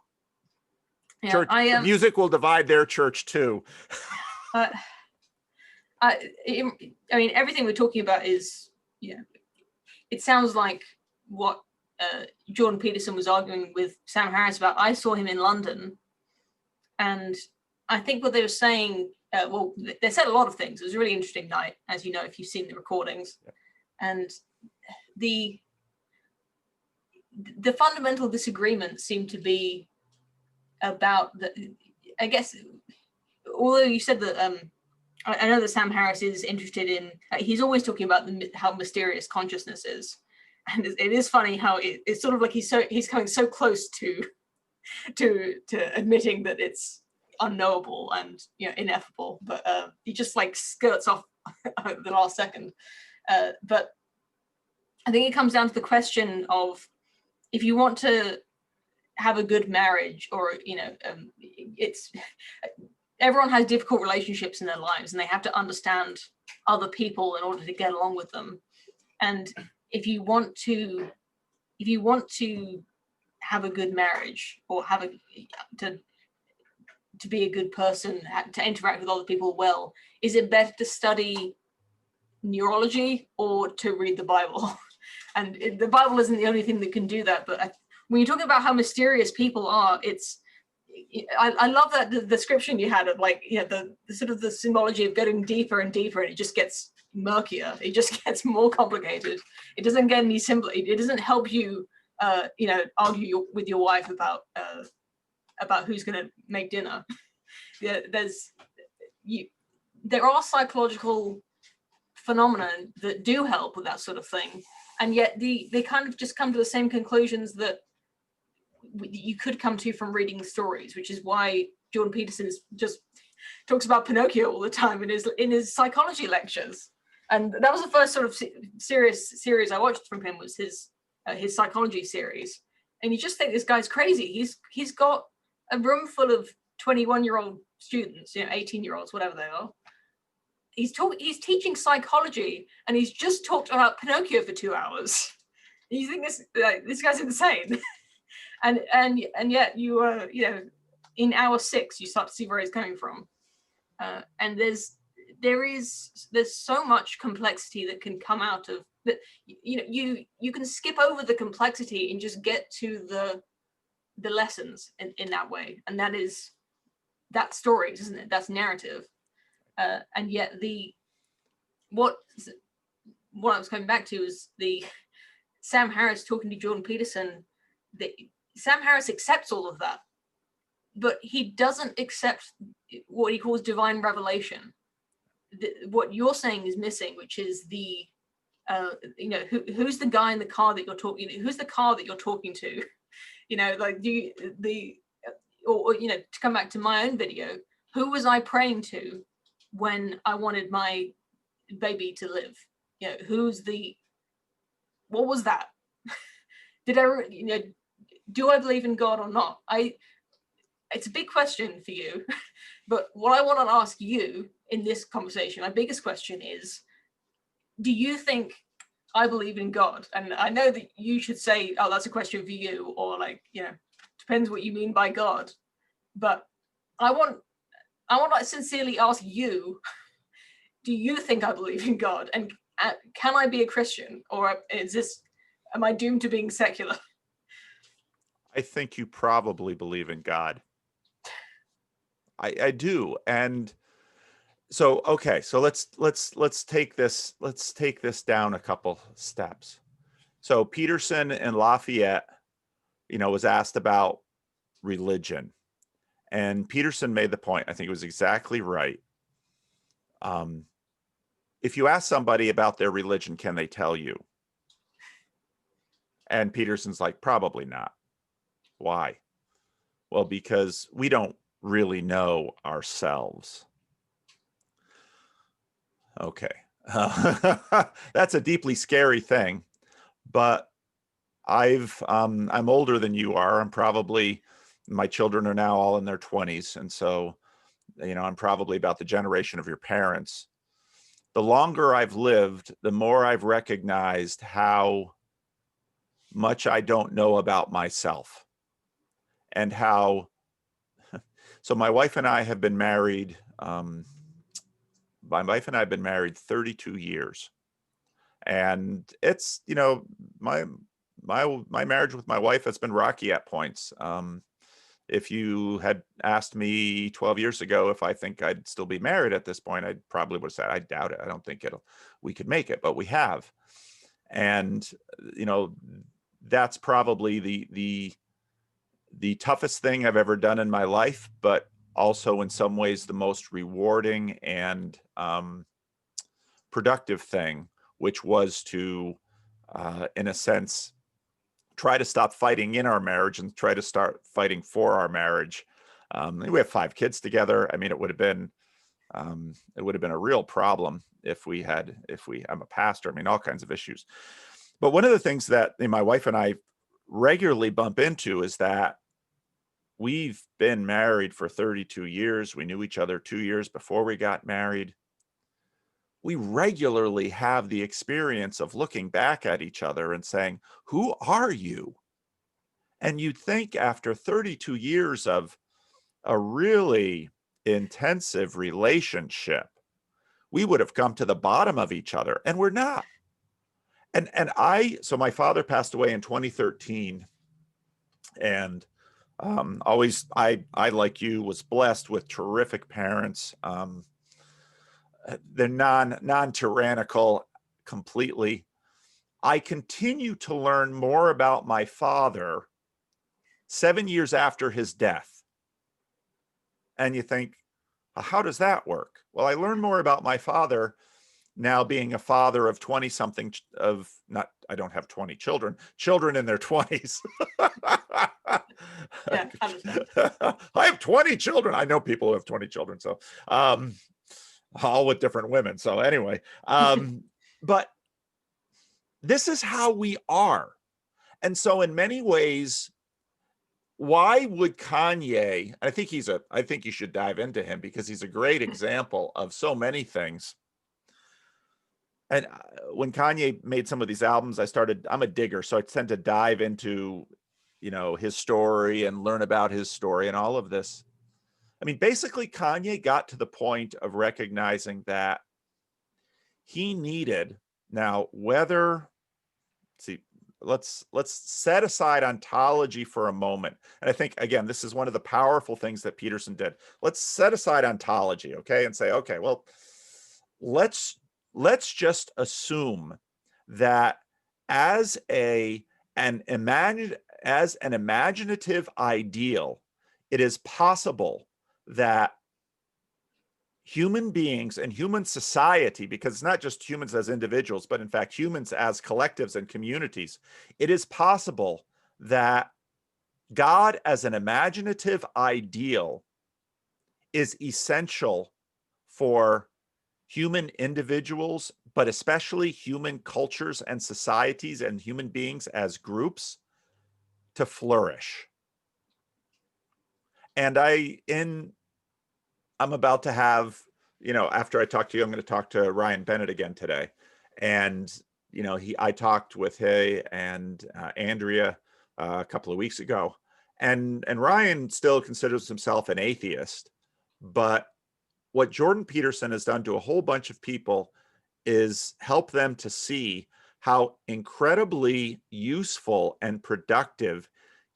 Yeah, church, music will divide their church too. I mean, everything we're talking about is, it sounds like what Jordan Peterson was arguing with Sam Harris about. I saw him in London, and I think what they were saying, they said a lot of things. It was a really interesting night, as you know, if you've seen the recordings. Yep. And the fundamental disagreement seemed to be about I guess, although you said that, I know that Sam Harris is interested in, he's always talking about how mysterious consciousness is. And it is funny how it's sort of like he's coming so close to admitting that it's unknowable and ineffable, but he just like skirts off the last second. But I think it comes down to the question of, if you want to have a good marriage, or it's everyone has difficult relationships in their lives, and they have to understand other people in order to get along with them. And if you want to have a good marriage, or have to be a good person, to interact with other people well, is it better to study neurology or to read the Bible? And the Bible isn't the only thing that can do that, but when you talk about how mysterious people are, I love that the description you had of, like, the sort of the symbology of getting deeper and deeper, and it just gets murkier. It just gets more complicated. It doesn't get any simpler. It doesn't help you, argue with your wife about who's going to make dinner. There are psychological phenomena that do help with that sort of thing, and yet they kind of just come to the same conclusions that you could come to from reading the stories, which is why Jordan Peterson just talks about Pinocchio all the time in his psychology lectures. And that was the first sort of serious series I watched from him, was his psychology series. And you just think this guy's crazy. He's got a room full of 21-year-old students, 18-year-olds, whatever they are. He's teaching psychology, and he's just talked about Pinocchio for 2 hours. And you think this guy's insane. and yet you in hour 6 you start to see where he's coming from. And there's so much complexity that can come out of that. You can skip over the complexity and just get to the lessons in that way, and that's stories, isn't it? That's narrative. And yet what I was coming back to is the Sam Harris talking to Jordan Peterson. Sam Harris accepts all of that, but he doesn't accept what he calls divine revelation. What you're saying is missing, which is who's the guy in the car that you're talking to? Who's the car that you're talking to? To come back to my own video, who was I praying to when I wanted my baby to live? What was that? Do I believe in God or not? It's a big question for you, but what I want to ask you in this conversation, my biggest question is, do you think I believe in God? And I know that you should say, oh, that's a question for you, or depends what you mean by God. But I want to sincerely ask you, do you think I believe in God? And can I be a Christian? Or am I doomed to being secular? I think you probably believe in God. I do. And so, okay, so let's take this down a couple steps. So Peterson in Lafayette, was asked about religion, and Peterson made the point, I think it was exactly right. If you ask somebody about their religion, can they tell you? And Peterson's like, probably not. Why? Well, because we don't really know ourselves. Okay. That's a deeply scary thing, but I'm older than you are. My children are now all in their 20s. And so, I'm probably about the generation of your parents. The longer I've lived, the more I've recognized how much I don't know about myself, and so my wife and I have been married. My wife and I have been married 32 years, and it's, my marriage with my wife has been rocky at points. If you had asked me 12 years ago if I think I'd still be married at this point, I probably would have said, I doubt it. I don't think we could make it, but we have. And, that's probably the toughest thing I've ever done in my life, but also in some ways the most rewarding and productive thing, which was to, in a sense, try to stop fighting in our marriage and try to start fighting for our marriage. We have 5 kids together. I mean, it would have been a real problem if I'm a pastor. I mean, all kinds of issues. But one of the things that my wife and I regularly bump into is that we've been married for 32 years. We knew each other 2 years before we got married. We regularly have the experience of looking back at each other and saying, who are you? And you'd think after 32 years of a really intensive relationship, we would have come to the bottom of each other, and we're not. So my father passed away in 2013, and always, I like you, was blessed with terrific parents. They're non-tyrannical completely. I continue to learn more about my father 7 years after his death. And you think, how does that work? Well, I learned more about my father now being a father of 20 something of not, I don't have 20 children in their 20s. Yeah, I have 20 children. I know people who have 20 children. So, all with different women. So anyway, but this is how we are. And so in many ways, why would Kanye, I think you should dive into him because he's a great example of so many things. And when Kanye made some of these albums, I'm a digger, so I tend to dive into, his story and learn about his story and all of this. I mean, basically Kanye got to the point of recognizing that he needed, now whether, let's set aside ontology for a moment. And I think, again, this is one of the powerful things that Peterson did. Let's set aside ontology, okay, and say, okay, well, let's just assume that as an imaginative ideal, it is possible that human beings and human society, because it's not just humans as individuals, but in fact humans as collectives and communities, it is possible that God as an imaginative ideal is essential for human individuals, but especially human cultures and societies and human beings as groups to flourish. And I'm about to have, after I talk to you, I'm going to talk to Ryan Bennett again today. And, I talked with he and Andrea a couple of weeks ago. And Ryan still considers himself an atheist. But what Jordan Peterson has done to a whole bunch of people is help them to see how incredibly useful and productive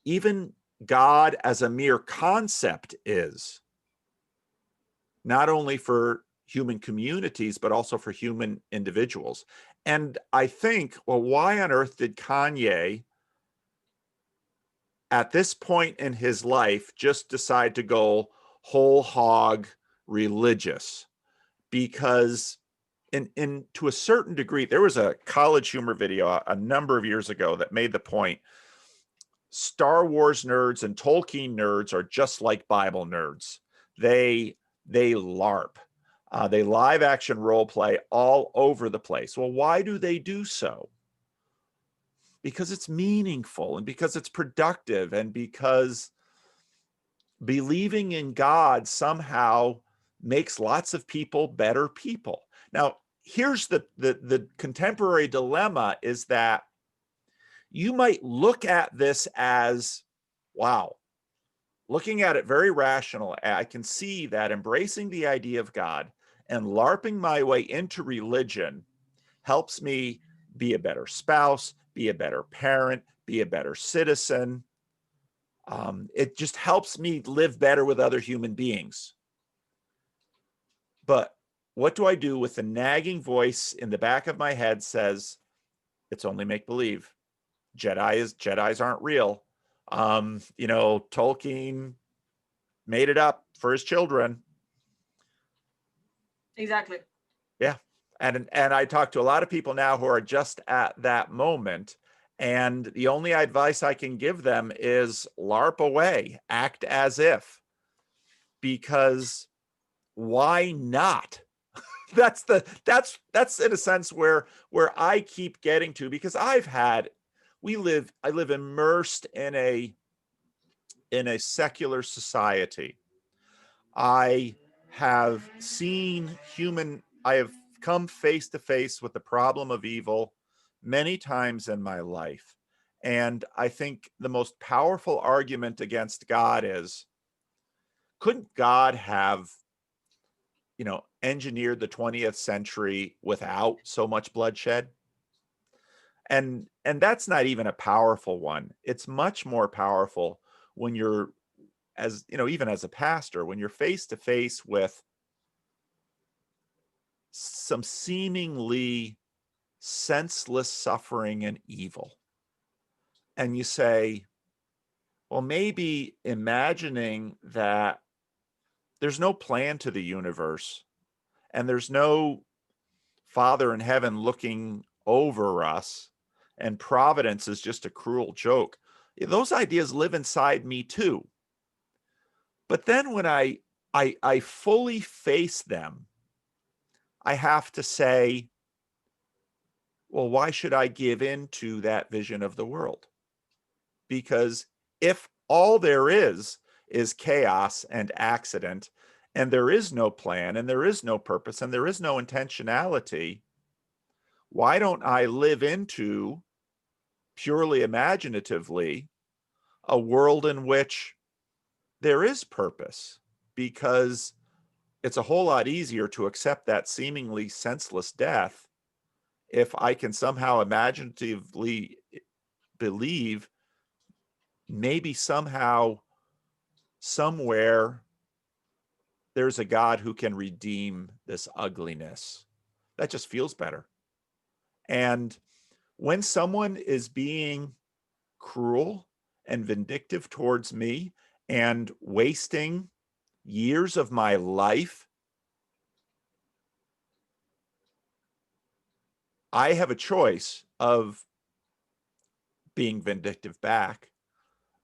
even God as a mere concept is, not only for human communities, but also for human individuals. And I think, well, why on earth did Kanye, at this point in his life, just decide to go whole hog religious? Because to a certain degree, there was a College Humor video a number of years ago that made the point, Star Wars nerds and Tolkien nerds are just like Bible nerds. They LARP. They live action role play all over the place. Well, why do they do so? Because it's meaningful and because it's productive and because believing in God somehow makes lots of people better people. Now, here's the contemporary dilemma is that you might look at this as, wow, looking at it very rational, I can see that embracing the idea of God and LARPing my way into religion helps me be a better spouse, be a better parent, be a better citizen. It just helps me live better with other human beings. But what do I do with the nagging voice in the back of my head says, it's only make-believe. Jedis aren't real. Tolkien made it up for his children. Exactly. Yeah. And I talk to a lot of people now who are just at that moment. And the only advice I can give them is LARP away, act as if, because why not? that's in a sense where I keep getting to, because I live immersed in a secular society. I have come face to face with the problem of evil many times in my life. And I think the most powerful argument against God is, couldn't God have, engineered the 20th century without so much bloodshed? And that's not even a powerful one. It's much more powerful when you're, even as a pastor, when you're face to face with some seemingly senseless suffering and evil. And you say, well, maybe imagining that there's no plan to the universe and there's no Father in heaven looking over us, and providence is just a cruel joke. Those ideas live inside me too. But then when I fully face them, I have to say, well, why should I give in to that vision of the world? Because if all there is chaos and accident, and there is no plan, and there is no purpose, and there is no intentionality, why don't I live into, purely imaginatively, a world in which there is purpose? Because it's a whole lot easier to accept that seemingly senseless death if I can somehow imaginatively believe maybe somehow, somewhere, there's a God who can redeem this ugliness. That just feels better. And when someone is being cruel and vindictive towards me and wasting years of my life, I have a choice of being vindictive back.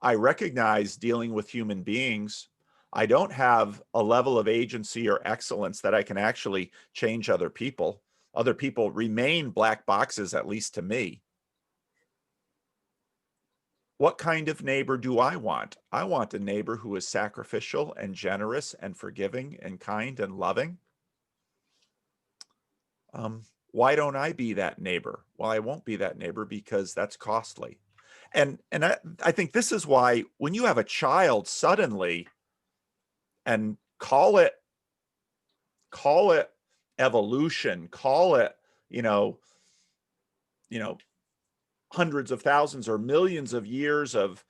I recognize dealing with human beings, I don't have a level of agency or excellence that I can actually change other people. Other people remain black boxes, at least to me. What kind of neighbor do I want? I want a neighbor who is sacrificial and generous and forgiving and kind and loving. Why don't I be that neighbor? Well, I won't be that neighbor because that's costly. And I think this is why when you have a child suddenly, and call it evolution, call it, hundreds of thousands or millions of years of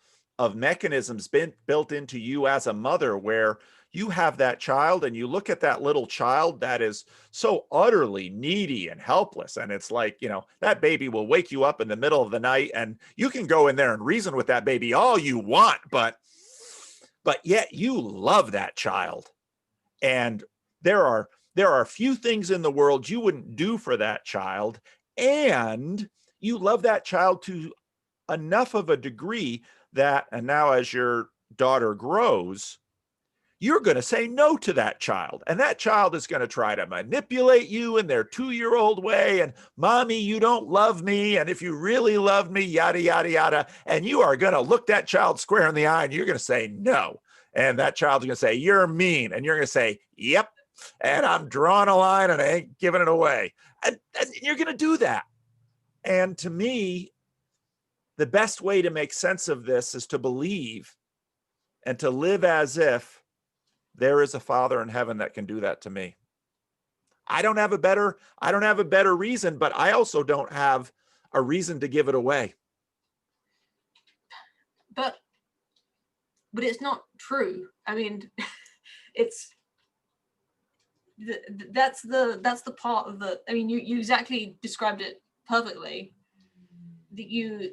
mechanisms built into you as a mother, where you have that child and you look at that little child that is so utterly needy and helpless. And it's like, that baby will wake you up in the middle of the night, and you can go in there and reason with that baby all you want, but yet you love that child. And there are few things in the world you wouldn't do for that child. And you love that child to enough of a degree that, and now as your daughter grows, you're going to say no to that child. And that child is going to try to manipulate you in their 2-year-old way. And mommy, you don't love me. And if you really love me, yada, yada, yada. And you are going to look that child square in the eye and you're going to say no. And that child's going to say, you're mean. And you're going to say, yep. And I'm drawing a line and I ain't giving it away. And you're going to do that. And to me, the best way to make sense of this is to believe and to live as if there is a Father in heaven that can do that to me. I don't have a better reason, but I also don't have a reason to give it away. But it's not true. I mean, that's the part of the, I mean, you exactly described it perfectly.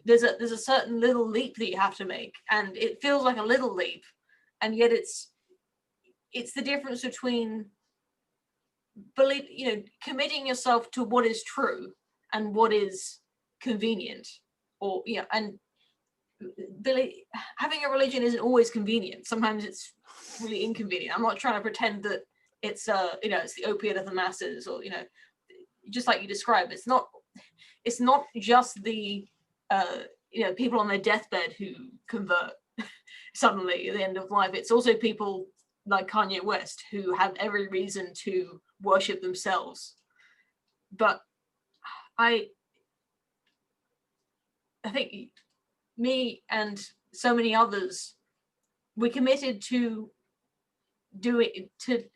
There's a certain little leap that you have to make, and it feels like a little leap, and yet it's the difference between committing yourself to what is true and what is convenient, or and having a religion isn't always convenient. Sometimes it's really inconvenient. I'm not trying to pretend that it's it's the opiate of the masses, or just like you described. It's not just the people on their deathbed who convert suddenly at the end of life. It's also people like Kanye West who have every reason to worship themselves. But I think me and so many others, we're committed to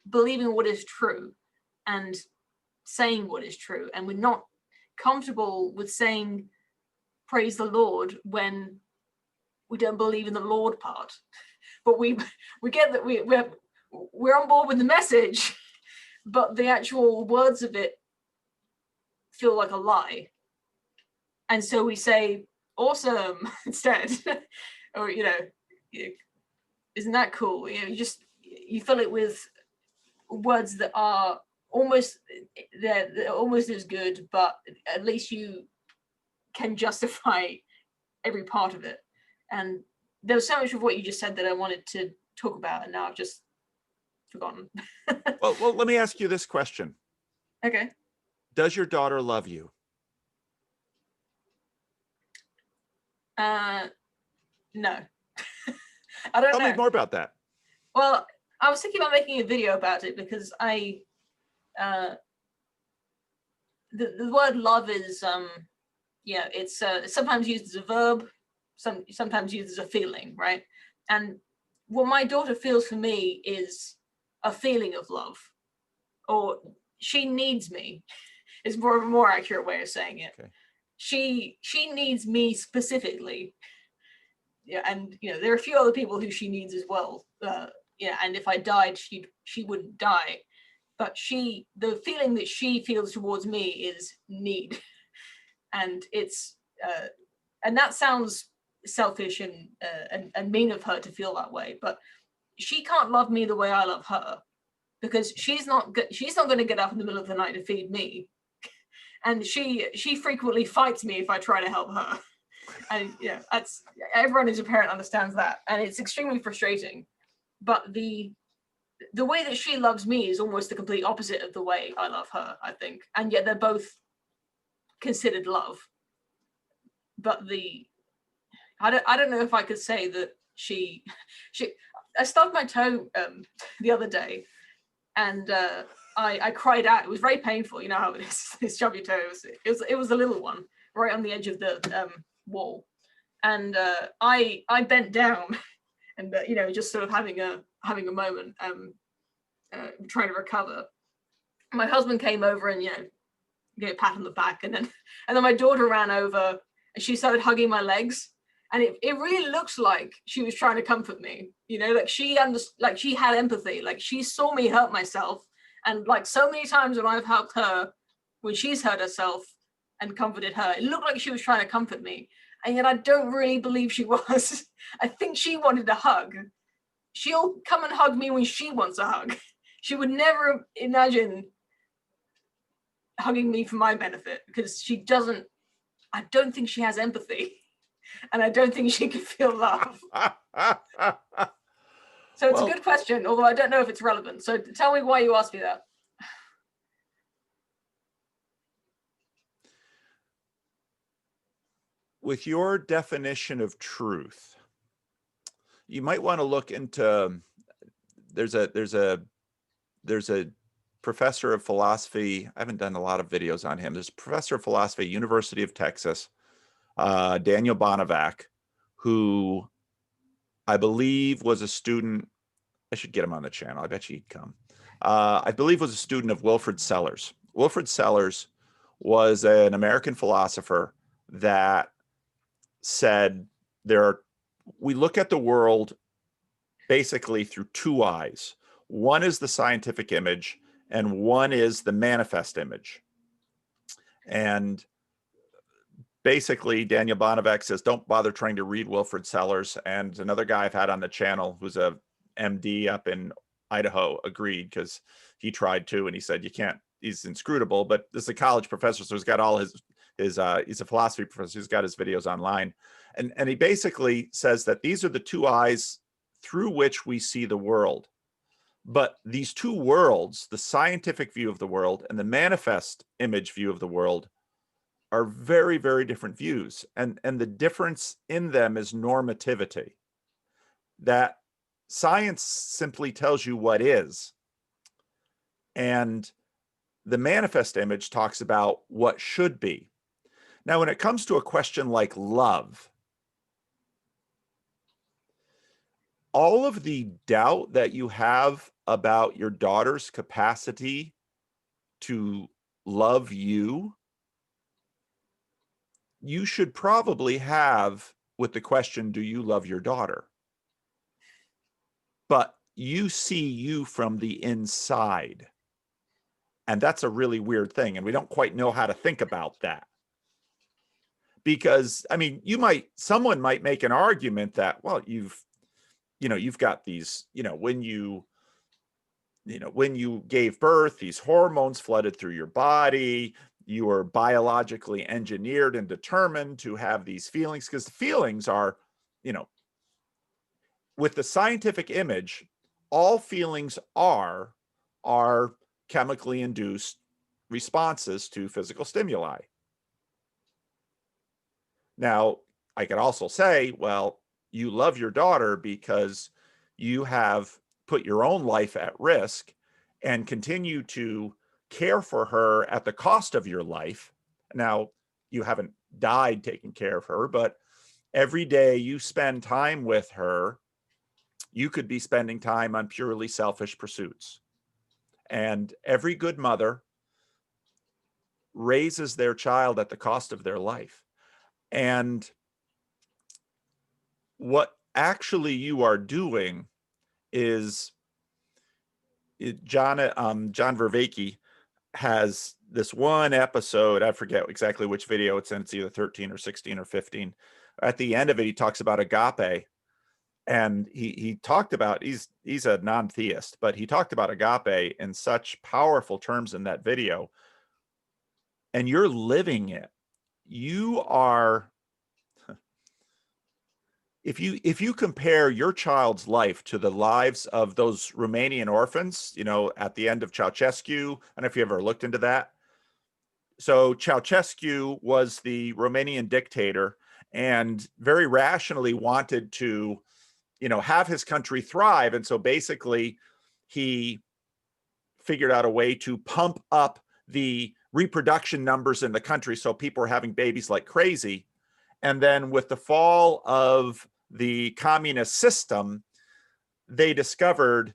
believing what is true and saying what is true, and we're not comfortable with saying praise the Lord when we don't believe in the Lord part. But we get that we're on board with the message, but the actual words of it feel like a lie, and so we say awesome instead. Or isn't that cool? You fill it with words that are almost they're almost as good, but at least you can justify every part of it. And there was so much of what you just said that I wanted to talk about, and now I've just forgotten. Well, let me ask you this question. Okay. Does your daughter love you? No. I don't know. Tell me more about that. Well, I was thinking about making a video about it because the word love is it's sometimes used as a verb, sometimes used as a feeling, right? And what my daughter feels for me is a feeling of love, or she needs me is more accurate way of saying it. Okay. She needs me specifically. Yeah, and there are a few other people who she needs as well. And if I died, she wouldn't die. But the feeling that she feels towards me is need. And it's and that sounds selfish and mean of her to feel that way, but she can't love me the way I love her, because she's not going to get up in the middle of the night to feed me, and she frequently fights me if I try to help her. And that's, everyone who's a parent understands that, and it's extremely frustrating. But the way that she loves me is almost the complete opposite of the way I love her, I think, and yet they're both considered love. But I don't know if I could say that I stubbed my toe the other day, and I cried out. It was very painful. You know how it is. It's stub your toe. It was a little one right on the edge of the wall, and I bent down and just sort of having a moment, trying to recover. My husband came over and pat on the back, and then my daughter ran over and she started hugging my legs, and it really looked like she was trying to comfort me, like she had empathy, like she saw me hurt myself, and like so many times when I've helped her when she's hurt herself and comforted her, it looked like she was trying to comfort me, and yet I don't really believe she was. I think she wanted a hug. She'll come and hug me when she wants a hug. She would never imagine hugging me for my benefit, because I don't think she has empathy, and I don't think she can feel love. So it's a good question, although I don't know if it's relevant. So tell me why you asked me that. With your definition of truth, you might want to look into, there's a professor of philosophy. I haven't done a lot of videos on him. There's a professor of philosophy, University of Texas, Daniel Bonavac, who I believe was a student. I should get him on the channel. I bet you he'd come. I believe was a student of Wilfrid Sellars. Wilfrid Sellars was an American philosopher that said we look at the world basically through two eyes. One is the scientific image, and one is the manifest image. And basically, Daniel Bonavac says, don't bother trying to read Wilfrid Sellars. And another guy I've had on the channel who's a MD up in Idaho agreed, because he tried to, and he said, you can't, he's inscrutable. But this is a college professor, so he's got all he's a philosophy professor who's got his videos online. And he basically says that these are the two eyes through which we see the world. But these two worlds, the scientific view of the world and the manifest image view of the world, are very, very different views. And the difference in them is normativity. That science simply tells you what is. And the manifest image talks about what should be. Now, when it comes to a question like love, all of the doubt that you have about your daughter's capacity to love you, you should probably have with the question, do you love your daughter? But you see you from the inside. And that's a really weird thing. And we don't quite know how to think about that. Because, I mean, someone might make an argument that, well, you've got these, when you gave birth, these hormones flooded through your body. You are biologically engineered and determined to have these feelings, because the feelings are, with the scientific image, all feelings are chemically induced responses to physical stimuli. Now, I could also say, well, you love your daughter because you have put your own life at risk and continue to care for her at the cost of your life. Now, you haven't died taking care of her, but every day you spend time with her, you could be spending time on purely selfish pursuits. And every good mother raises their child at the cost of their life. And what actually you are doing is, John Vervaeke has this one episode, I forget exactly which video it's in, it's either 13 or 16 or 15. At the end of it, he talks about agape. And he talked about, he's a non-theist, but he talked about agape in such powerful terms in that video. And you're living it. You are, if you compare your child's life to the lives of those Romanian orphans, at the end of Ceausescu, I don't know if you ever looked into that. So Ceausescu was the Romanian dictator and very rationally wanted to, have his country thrive. And so basically he figured out a way to pump up the reproduction numbers in the country, so people were having babies like crazy. And then with the fall of the communist system, they discovered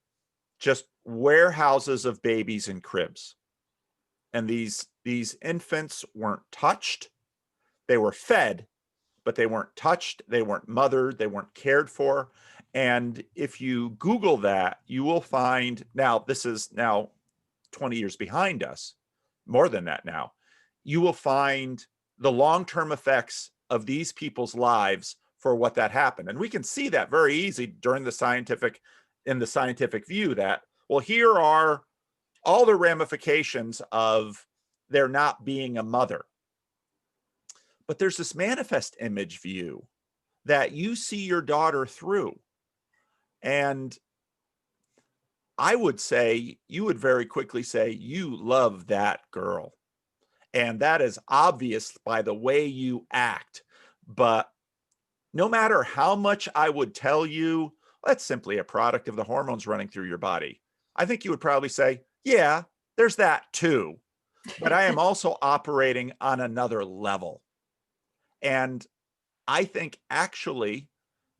just warehouses of babies in cribs. And these infants weren't touched. They were fed, but they weren't touched. They weren't mothered. They weren't cared for. And if you Google that, you will find, now this is now 20 years behind us, more than that now, you will find the long-term effects of these people's lives for what that happened. And we can see that very easy during the scientific view that, well, here are all the ramifications of there not being a mother. But there's this manifest image view that you see your daughter through. And I would say, you would very quickly say, you love that girl. And that is obvious by the way you act. But no matter how much I would tell you, that's simply a product of the hormones running through your body, I think you would probably say, yeah, there's that too. But I am also operating on another level. And I think actually,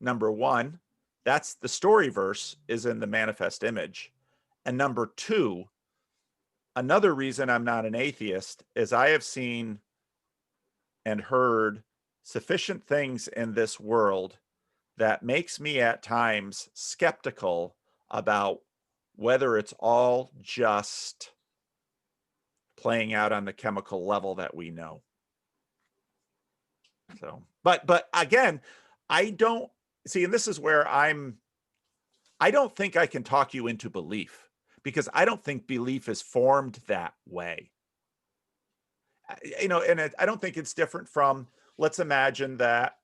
number one, that's the story verse is in the manifest image. And number two, another reason I'm not an atheist is I have seen and heard sufficient things in this world that makes me at times skeptical about whether it's all just playing out on the chemical level that we know. So, but again, I don't see, and this is where I don't think I can talk you into belief, because I don't think belief is formed that way. And I don't think it's different from, let's imagine that,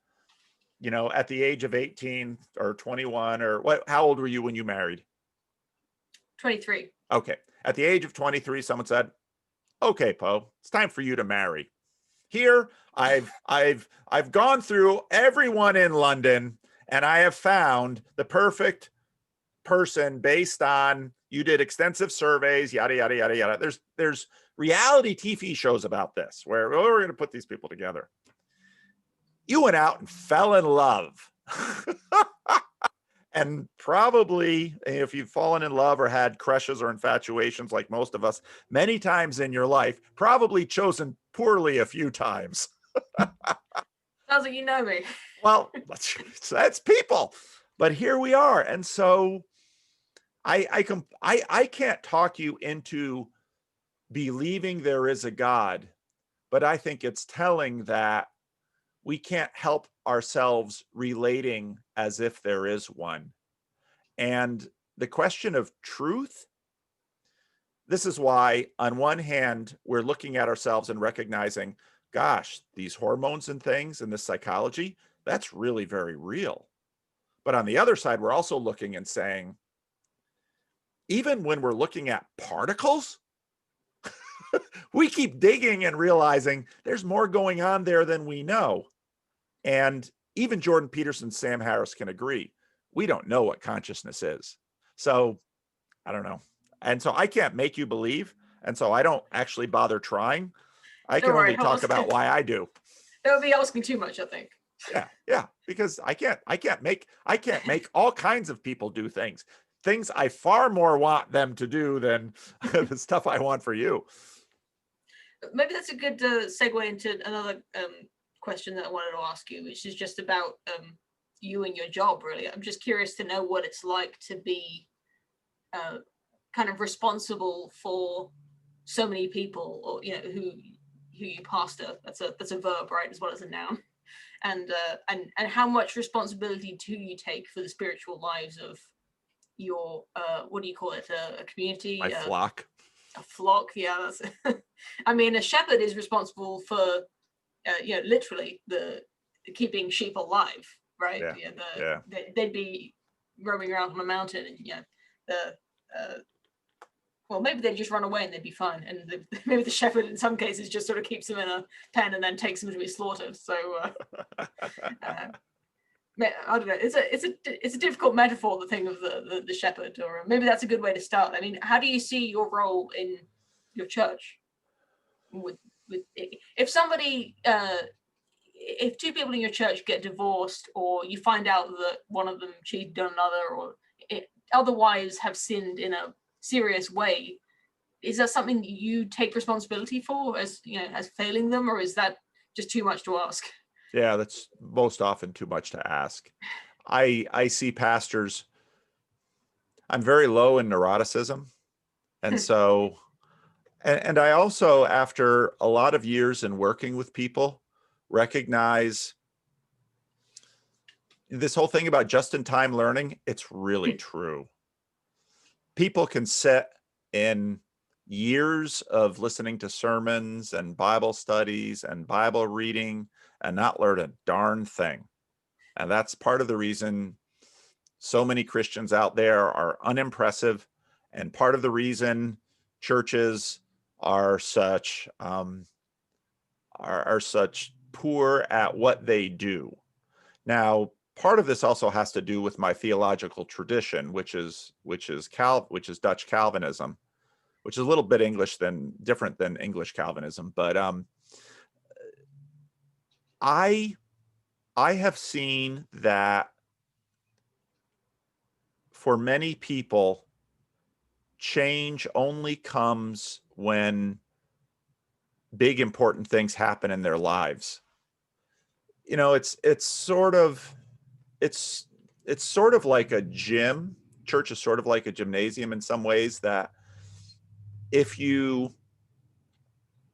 at the age of 18 or 21 or how old were you when you married? 23. Okay. At the age of 23, someone said, okay, Poe, it's time for you to marry. Here, I've gone through everyone in London, and I have found the perfect person based on, you did extensive surveys, yada, yada, yada, yada. There's reality TV shows about this where, oh, we're going to put these people together. You went out and fell in love. And probably, if you've fallen in love or had crushes or infatuations like most of us, many times in your life, probably chosen poorly a few times. Sounds like you know me. Well, that's people. But here we are. And so I can't talk you into believing there is a God, but I think it's telling that we can't help ourselves relating as if there is one. And the question of truth, this is why, on one hand, we're looking at ourselves and recognizing, gosh, these hormones and things and this psychology, that's really very real. But on the other side, we're also looking and saying, even when we're looking at particles, we keep digging and realizing there's more going on there than we know. And even Jordan Peterson, Sam Harris can agree. We don't know what consciousness is. So I don't know. And so I can't make you believe. And so I don't actually bother trying. I can only talk about why I do. That would be asking too much, I think. Yeah. Because I can't make all kinds of people do things I far more want them to do than the stuff I want for you. Maybe that's a good segue into another question that I wanted to ask you, which is just about you and your job, really. I'm just curious to know what it's like to be kind of responsible for so many people, or who you pastor. That's a verb, right, as well as a noun. And how much responsibility do you take for the spiritual lives of your what do you call it, a community? My flock. A flock, yeah. That's I mean, a shepherd is responsible for literally the keeping sheep alive, right? They'd be roaming around on a mountain, and well, maybe they'd just run away and they'd be fine, and maybe the shepherd in some cases just sort of keeps them in a pen and then takes them to be slaughtered. So I don't know. It's a difficult metaphor, the thing of the shepherd, or maybe that's a good way to start. I mean, how do you see your role in your church? With if somebody, if two people in your church get divorced, or you find out that one of them cheated on another, or otherwise have sinned in a serious way, is that something that you take responsibility for as as failing them, or is that just too much to ask? Yeah, that's most often too much to ask. I see pastors, I'm very low in neuroticism. And so, and I also, after a lot of years in working with people, recognize this whole thing about just-in-time learning, it's really true. People can sit in years of listening to sermons and Bible studies and Bible reading and not learn a darn thing. And that's part of the reason so many Christians out there are unimpressive, and part of the reason churches are such such poor at what they do. Now, part of this also has to do with my theological tradition, which is Dutch Calvinism, which is a little bit different than English Calvinism. But I have seen that for many people, change only comes when big important things happen in their lives. It's sort of like a gym. Church is sort of like a gymnasium in some ways, that if you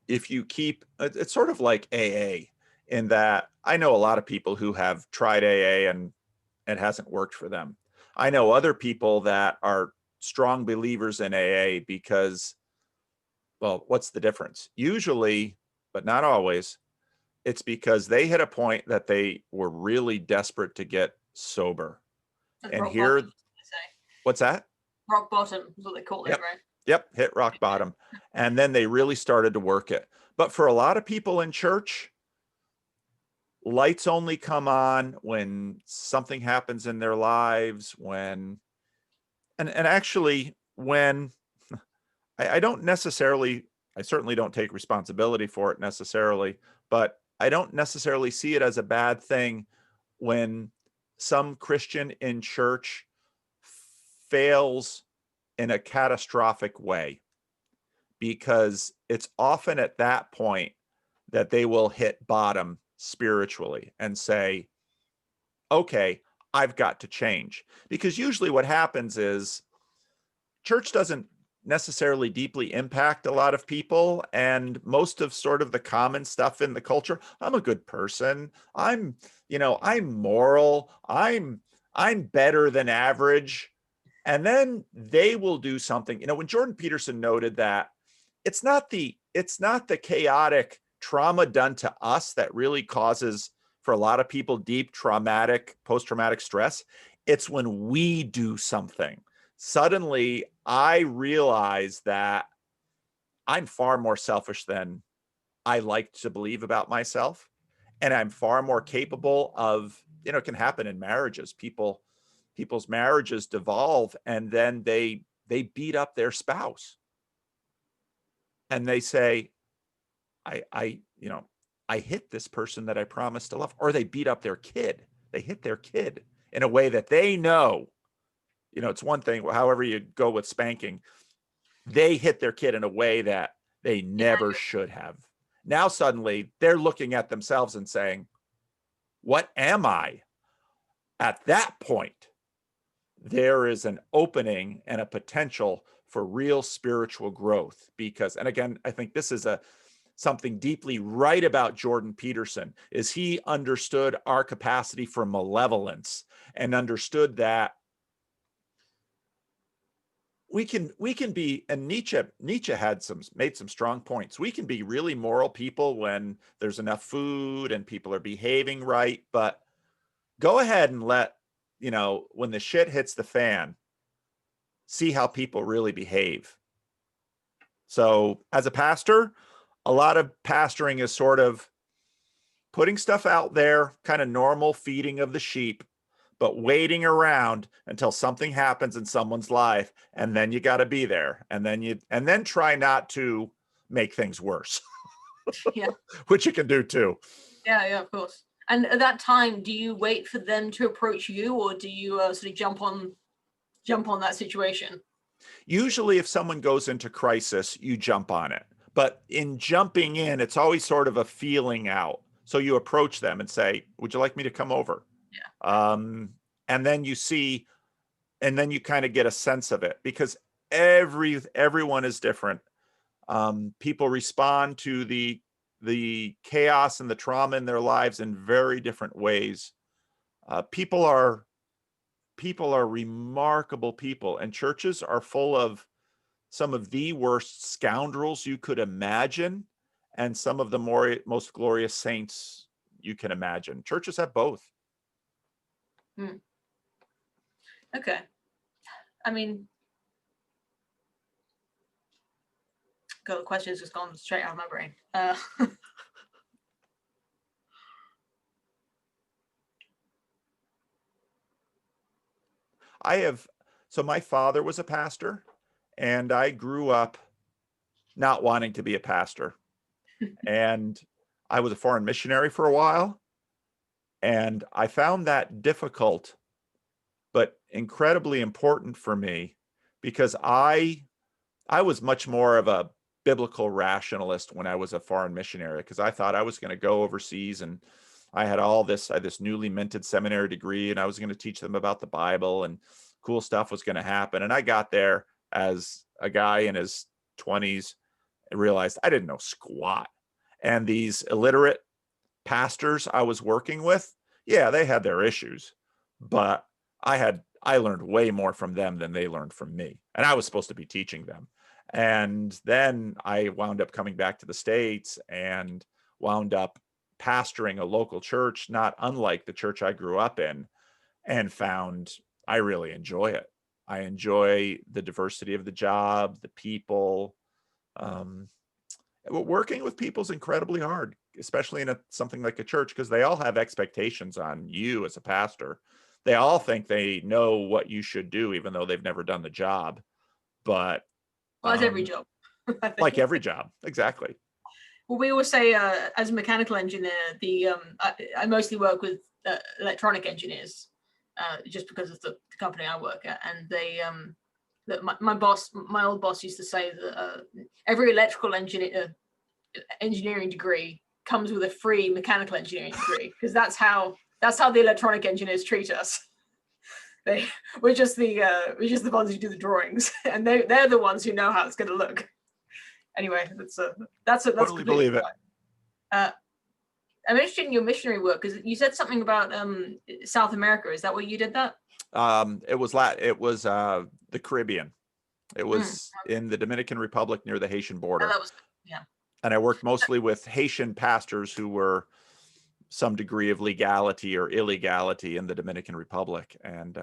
keep, it's sort of like AA, in that I know a lot of people who have tried AA and it hasn't worked for them. I know other people that are strong believers in AA because, well, what's the difference? Usually, but not always, it's because they hit a point that they were really desperate to get sober. And here, what's that? Rock bottom is what they call it, Yep. right? Yep, hit rock bottom. And then they really started to work it. But for a lot of people in church, lights only come on when something happens in their lives, when, and actually when I don't necessarily, I certainly don't take responsibility for it necessarily, but I don't necessarily see it as a bad thing when some Christian in church fails in a catastrophic way, because it's often at that point that they will hit bottom spiritually and say, okay, I've got to change. Because usually what happens is church doesn't necessarily deeply impact a lot of people, and most of sort of the common stuff in the culture, I'm a good person, I'm, I'm moral, I'm better than average. And then they will do something, when Jordan Peterson noted that it's not the chaotic trauma done to us that really causes, for a lot of people, deep traumatic post-traumatic stress. It's when we do something. Suddenly I realize that I'm far more selfish than I like to believe about myself, and I'm far more capable of, it can happen in marriages. People's marriages devolve, and then they beat up their spouse, and they say, I hit this person that I promised to love. Or they beat up their kid. They hit their kid in a way that they know, it's one thing, however you go with spanking, they hit their kid in a way that they never should have. Now suddenly they're looking at themselves and saying, what am I? At that point, there is an opening and a potential for real spiritual growth. Because, and again, I think this is something deeply right about Jordan Peterson, is he understood our capacity for malevolence, and understood that we can be, and Nietzsche had made some strong points. We can be really moral people when there's enough food and people are behaving right, but go ahead and let, when the shit hits the fan, see how people really behave. So as a pastor, a lot of pastoring is sort of putting stuff out there, kind of normal feeding of the sheep, but waiting around until something happens in someone's life, and then you got to be there, and then try not to make things worse. Yeah. Which you can do too. Yeah, of course. And at that time, do you wait for them to approach you, or do you sort of jump on that situation? Usually if someone goes into crisis, you jump on it. But in jumping in, it's always sort of a feeling out. So you approach them and say, would you like me to come over? Yeah. And then you see, and then you kind of get a sense of it, because everyone is different. People respond to the chaos and the trauma in their lives in very different ways. People are remarkable people, and churches are full of some of the worst scoundrels you could imagine, and some of the most glorious saints you can imagine. Churches have both. Okay. I mean, God, the question's just gone straight out of my brain. So my father was a pastor, and I grew up not wanting to be a pastor. And I was a foreign missionary for a while, and I found that difficult, but incredibly important for me, because I was much more of a biblical rationalist when I was a foreign missionary, because I thought I was going to go overseas, and I had this newly minted seminary degree, and I was going to teach them about the Bible, and cool stuff was going to happen. And I got there as a guy in his 20s and realized I didn't know squat. And these illiterate pastors I was working with, yeah, they had their issues, but I learned way more from them than they learned from me. And I was supposed to be teaching them. And then I wound up coming back to the States and wound up pastoring a local church, not unlike the church I grew up in, and found I really enjoy it. I enjoy the diversity of the job, the people. Um, Working with people is incredibly hard, especially in something like a church, because they all have expectations on you as a pastor. They all think they know what you should do, even though they've never done the job. But Well, that's every job. I think. like every job, exactly. Well, we always say, as a mechanical engineer, I mostly work with electronic engineers, just because of the company I work at, and that my old boss used to say that every electrical engineering degree comes with a free mechanical engineering degree, because that's how the electronic engineers treat us. We're just the ones who do the drawings, and they're the ones who know how it's going to look. Anyway, that's Totally believe it. I'm interested in your missionary work, because you said something about South America. Is that where you did that? It was the Caribbean. It was in the Dominican Republic near the Haitian border. That was, yeah. And I worked mostly with Haitian pastors who were some degree of legality or illegality in the Dominican Republic. And,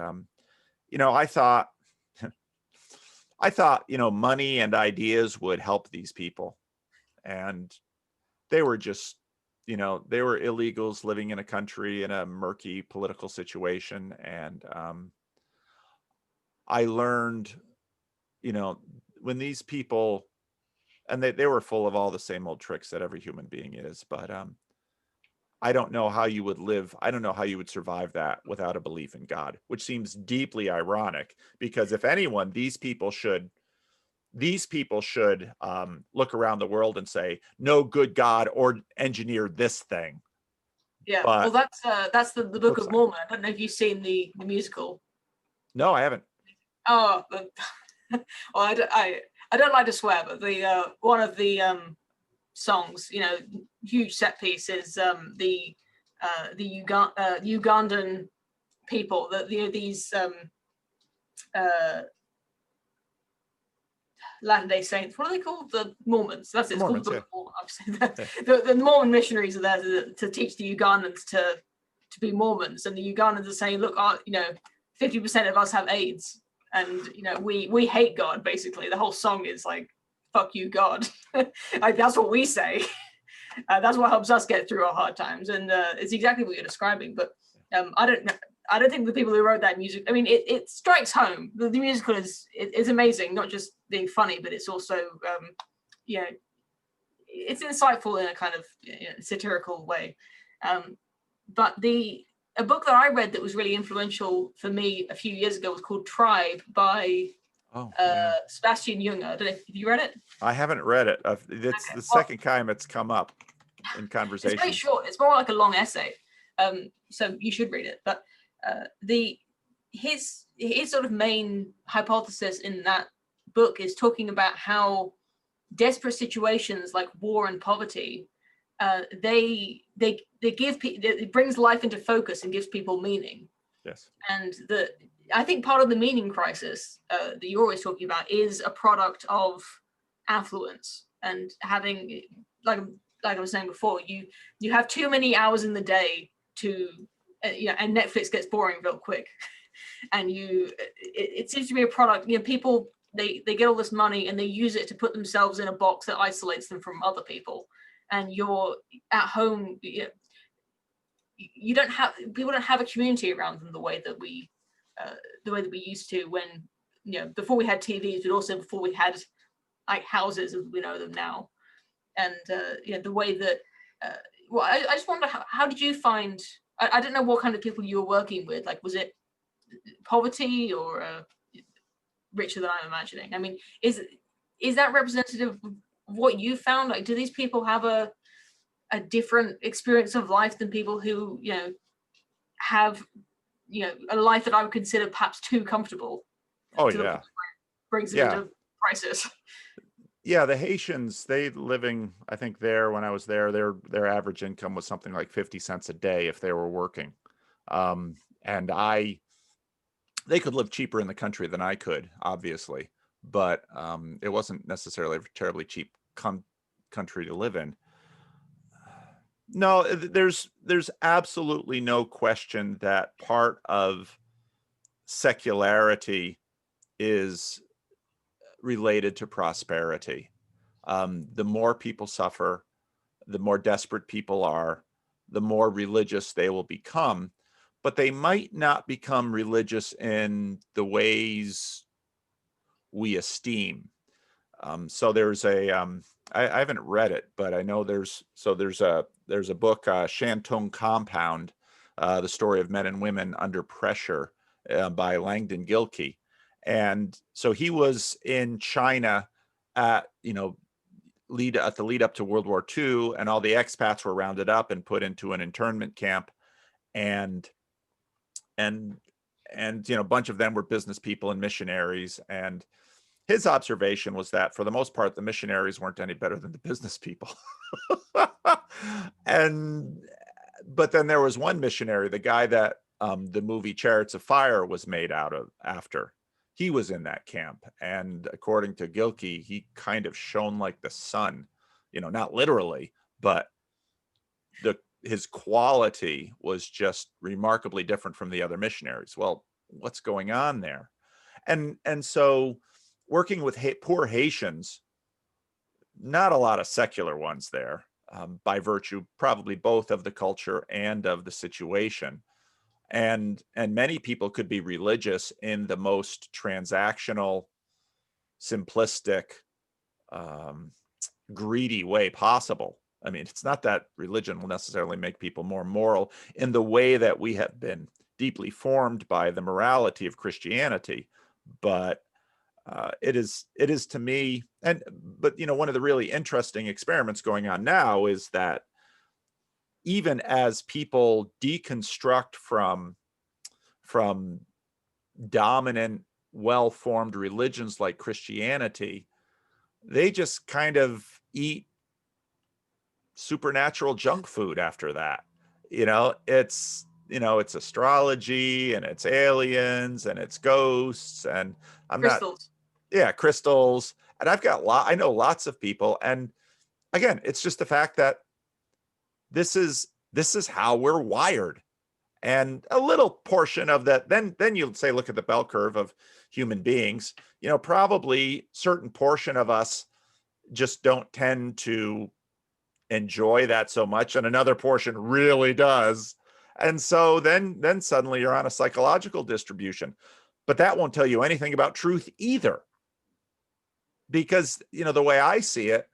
I thought, money and ideas would help these people. And they were just, they were illegals living in a country in a murky political situation. And I learned, when these people, and they were full of all the same old tricks that every human being is, but I don't know how you would live. I don't know how you would survive that without a belief in God, which seems deeply ironic, because if anyone, these people should look around the world and say, no good God or engineer this thing. Yeah, but well, that's the Book of Mormon. I don't know if you've seen the musical. No, I haven't. Oh, well, I don't like to swear, but the one of the songs, huge set piece is the Ugandan people, these Latter-day Saints. What are they called? The Mormons. That's it. It's Mormons, called the Mormon missionaries are there to teach the Ugandans to be Mormons, and the Ugandans are saying, look, 50% of us have AIDS, and we hate God. Basically, the whole song is like, fuck you, God. That's what we say. That's what helps us get through our hard times, and it's exactly what you're describing. But I don't think the people who wrote that music, I mean, it strikes home. The musical is amazing, not just being funny, but it's also it's insightful in a kind of satirical way. But a book that I read that was really influential for me a few years ago was called Tribe by Sebastian Junger. I don't know if you read it. I haven't read it. It's the second time it's come up in conversation. It's very short. It's more like a long essay. So you should read it. But his sort of main hypothesis in that book is talking about how desperate situations like war and poverty, they give it brings life into focus and gives people meaning. Yes. And I think part of the meaning crisis that you're always talking about is a product of affluence and having, like I was saying before, you have too many hours in the day to, and Netflix gets boring real quick, and it seems to be a product. People they get all this money and they use it to put themselves in a box that isolates them from other people, and you're at home. People don't have a community around them the way that we used to when before we had TVs, but also before we had like houses as we know them now. And the way that I just wonder, how did you find, I don't know what kind of people you were working with, like was it poverty or richer than I'm imagining? I mean, is that representative of what you found? Like, do these people have a different experience of life than people who have a life that I would consider perhaps too comfortable? Brings it into crisis. Yeah, the Haitians, I think there, when I was there, their average income was something like 50 cents a day if they were working. And they could live cheaper in the country than I could, obviously, but it wasn't necessarily a terribly cheap country to live in. No, there's absolutely no question that part of secularity is related to prosperity. The more people suffer, the more desperate people are, the more religious they will become, but they might not become religious in the ways we esteem. So there's I haven't read it, but I know there's a book, Shantung Compound, the story of men and women under pressure, by Langdon Gilkey. And so he was in China at, lead up to World War II, and all the expats were rounded up and put into an internment camp. And a bunch of them were business people and missionaries. And his observation was that for the most part, the missionaries weren't any better than the business people. But then there was one missionary, the guy that the movie Chariots of Fire was made out of after. He was in that camp. And according to Gilkey, he kind of shone like the sun, not literally, but his quality was just remarkably different from the other missionaries. Well, what's going on there? And so working with poor Haitians, not a lot of secular ones there, by virtue probably both of the culture and of the situation. And many people could be religious in the most transactional, simplistic, greedy way possible. I mean, it's not that religion will necessarily make people more moral in the way that we have been deeply formed by the morality of Christianity, but it is to me. But one of the really interesting experiments going on now is that even as people deconstruct from dominant, well-formed religions like Christianity, they just kind of eat supernatural junk food after that. It's astrology, and it's aliens, and it's ghosts, and crystals. Crystals. And I know lots of people, and again, it's just the fact that this is how we're wired. And a little portion of that, then you'll say, look at the bell curve of human beings, probably certain portion of us just don't tend to enjoy that so much, and another portion really does. And so then suddenly you're on a psychological distribution. But that won't tell you anything about truth either. Because, the way I see it,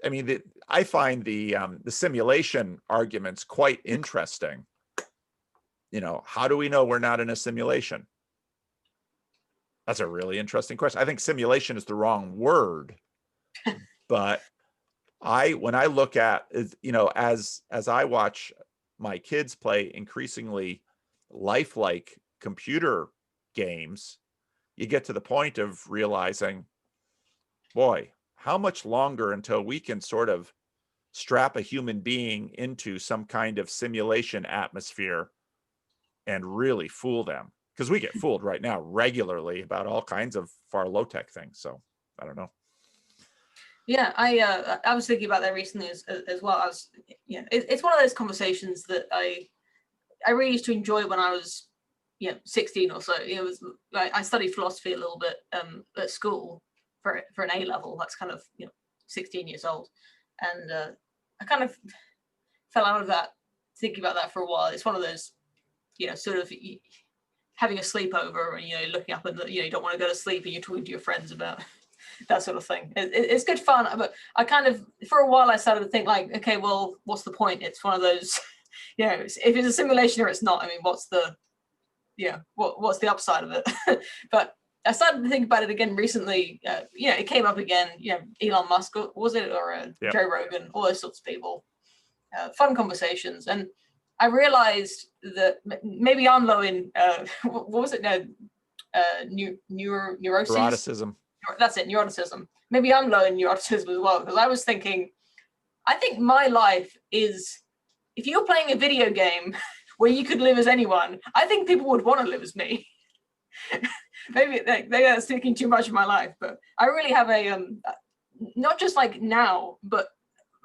I mean, I find the simulation arguments quite interesting. How do we know we're not in a simulation? That's a really interesting question. I think simulation is the wrong word, but when I look at, as I watch my kids play increasingly lifelike computer games, you get to the point of realizing, boy, how much longer until we can sort of strap a human being into some kind of simulation atmosphere and really fool them? Because we get fooled right now regularly about all kinds of far low-tech things. So I don't know. Yeah, I was thinking about that recently as well. It's one of those conversations that I really used to enjoy when I was 16 or so. It was I studied philosophy a little bit at school for an A level. That's kind of 16 years old, and I kind of fell out of that, thinking about that for a while. It's one of those sort of having a sleepover and looking up and you don't want to go to sleep and you're talking to your friends about that sort of thing. It's good fun, but I kind of, for a while, I started to think like, okay, well, what's the point? It's one of those, if it's a simulation or it's not. I mean, what's the upside of it? But I started to think about it again recently. It came up again. Elon Musk, was it, or Joe Rogan, all those sorts of people. Fun conversations, and I realized that maybe I'm low in what was it? Neurosis. Neuroticism. That's it, neuroticism. Maybe I'm low in neuroticism as well, because I was thinking, I think my life is, if you're playing a video game where you could live as anyone, I think people would want to live as me. Maybe they are thinking too much of my life, but I really have a, not just like now, but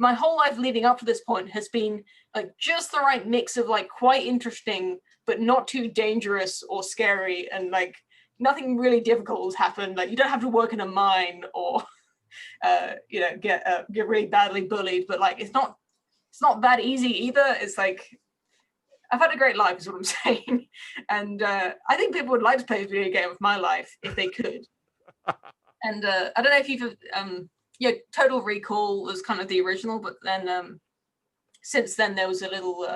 my whole life leading up to this point has been like just the right mix of like quite interesting, but not too dangerous or scary, and like nothing really difficult has happened. Like, you don't have to work in a mine or you know, get really badly bullied, but like it's not that easy either. It's like, I've had a great life is what I'm saying. And I think people would like to play a video game of my life if they could. And I don't know if you've yeah, Total Recall was kind of the original, but then since then there was a little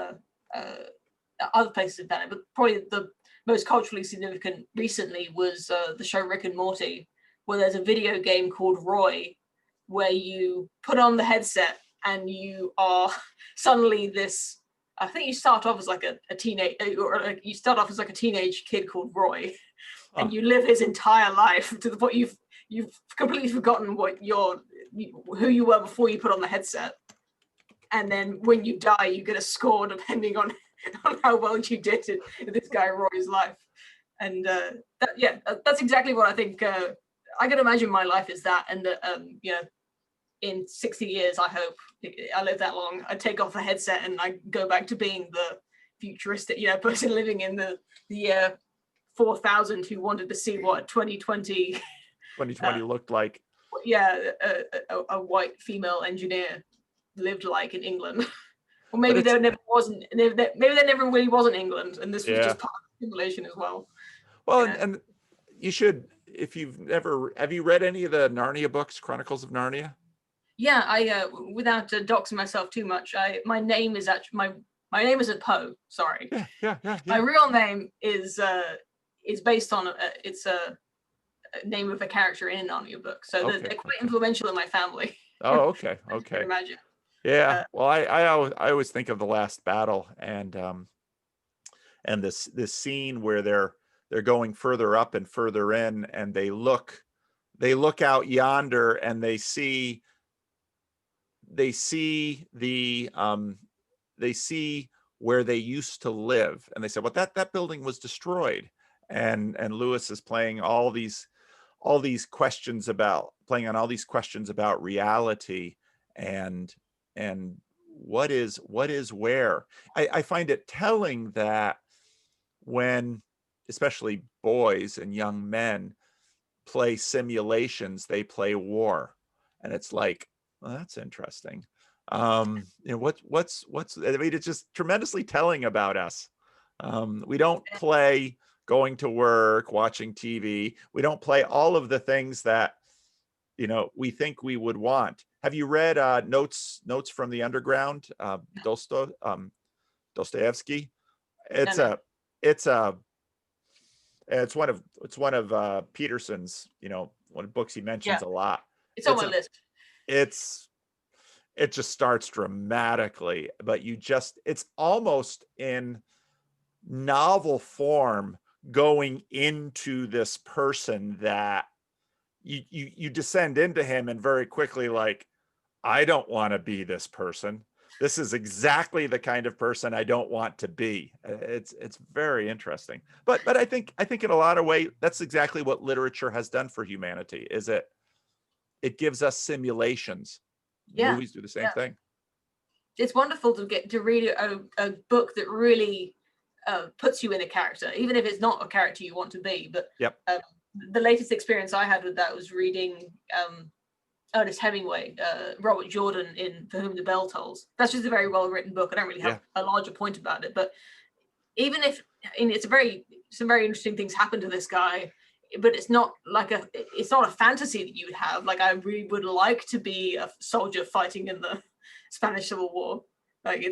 other places have done it, but probably the most culturally significant recently was the show Rick and Morty, where there's a video game called Roy, where you put on the headset and you are suddenly this, I think you start off as like a teenage, or you start off as like a teenage kid called Roy, and you live his entire life to the point you've completely forgotten who you were before you put on the headset. And then when you die, you get a score depending on how well you did in this guy Roy's life. And that's exactly what I think. I can imagine my life is that, and you know, in 60 years, I hope I live that long, I take off the headset and I go back to being the futuristic, you know, person living in the year 4000 who wanted to see what 2020 looked like. Yeah, a white female engineer lived like in England. Or maybe there never wasn't. Maybe there never really wasn't England, and this was just part of the simulation as well. Well, and you should, if you've never, have you read any of the Narnia books, Chronicles of Narnia? Yeah, I without doxing myself too much, my name is actually my name isn't Poe. Sorry. Yeah. My real name is based on it's a name of a character in a Narnia book, so they're quite influential in my family. Oh, okay. You can imagine. Yeah. Well, I always think of The Last Battle and this scene where they're going further up and further in, and they look out yonder and they see where they used to live, and they said, well, that building was destroyed, and Lewis is playing all these questions about reality and what is where. I find it telling that when especially boys and young men play simulations, they play war, and it's like, well, that's interesting. You know, what's I mean, it's just tremendously telling about us. We don't play going to work, watching TV. We don't play all of the things that, you know, we think we would want. Have you read Notes from the Underground, Dostoevsky? It's one of Peterson's, you know, one of books he mentions a lot. It's on my list. It just starts dramatically, but it's almost in novel form, going into this person that you descend into him, and very quickly, like, I don't want to be this person. This is exactly the kind of person I don't want to be. It's very interesting. But I think in a lot of ways, that's exactly what literature has done for humanity. Is it gives us simulations. Movies do the same thing. It's wonderful to get to read a book that really puts you in a character, even if it's not a character you want to be. But the latest experience I had with that was reading Ernest Hemingway, Robert Jordan in For Whom the Bell Tolls. That's just a very well written book. I don't really have a larger point about it, but even if, and some very interesting things happen to this guy, but it's not a fantasy that you would have. Like, I really would like to be a soldier fighting in the Spanish Civil War. Like,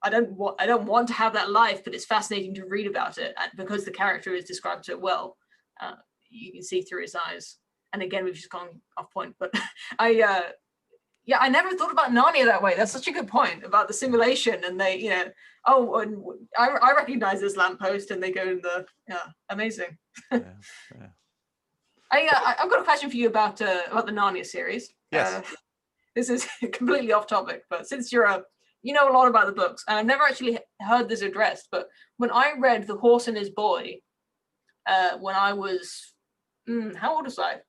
I don't want to have that life, but it's fascinating to read about it, and because the character is described so well, you can see through his eyes. And again, we've just gone off point, but I never thought about Narnia that way. That's such a good point about the simulation, and they, you know, and I recognize this lamppost, and they go in the amazing. I've got a question for you about the Narnia series. Yes. This is completely off topic, but since you know a lot about the books, and I've never actually heard this addressed, but when I read The Horse and His Boy, when I was, how old was I?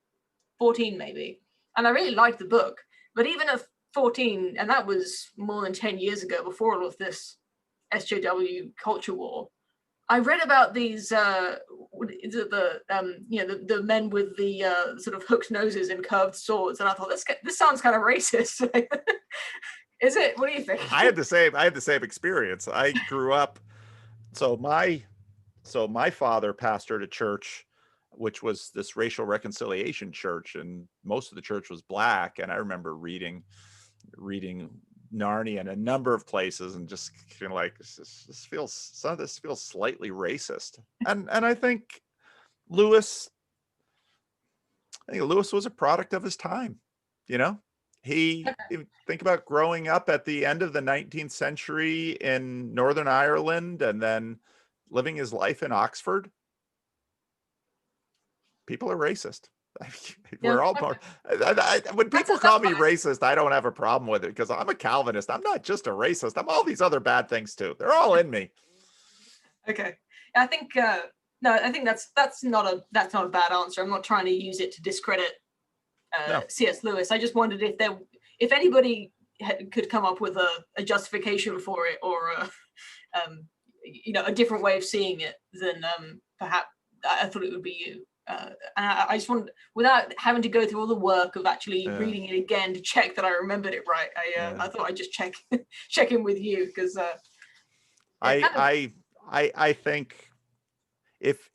14 maybe, and I really liked the book. But even at 14, and that was more than 10 years ago, before all of this SJW culture war, I read about these the men with the sort of hooked noses and curved swords, and I thought this sounds kind of racist. Is it? What do you think? I had the same experience. I grew up, so my father pastored a church which was this racial reconciliation church, and most of the church was black. And I remember reading Narnia in a number of places and just feeling like this feels slightly racist. And I think Lewis was a product of his time. You know, think about growing up at the end of the 19th century in Northern Ireland and then living his life in Oxford. People are racist. We're all part. When people call me racist, I don't have a problem with it because I'm a Calvinist. I'm not just a racist. I'm all these other bad things too. They're all in me. Okay, I think no. I think that's not a bad answer. I'm not trying to use it to discredit No. C.S. Lewis. I just wondered if anybody could come up with a justification for it, or a different way of seeing it, then perhaps I thought it would be you. And I just wanted, without having to go through all the work of actually reading it again to check that I remembered it right. I thought I'd just check in with you because I think if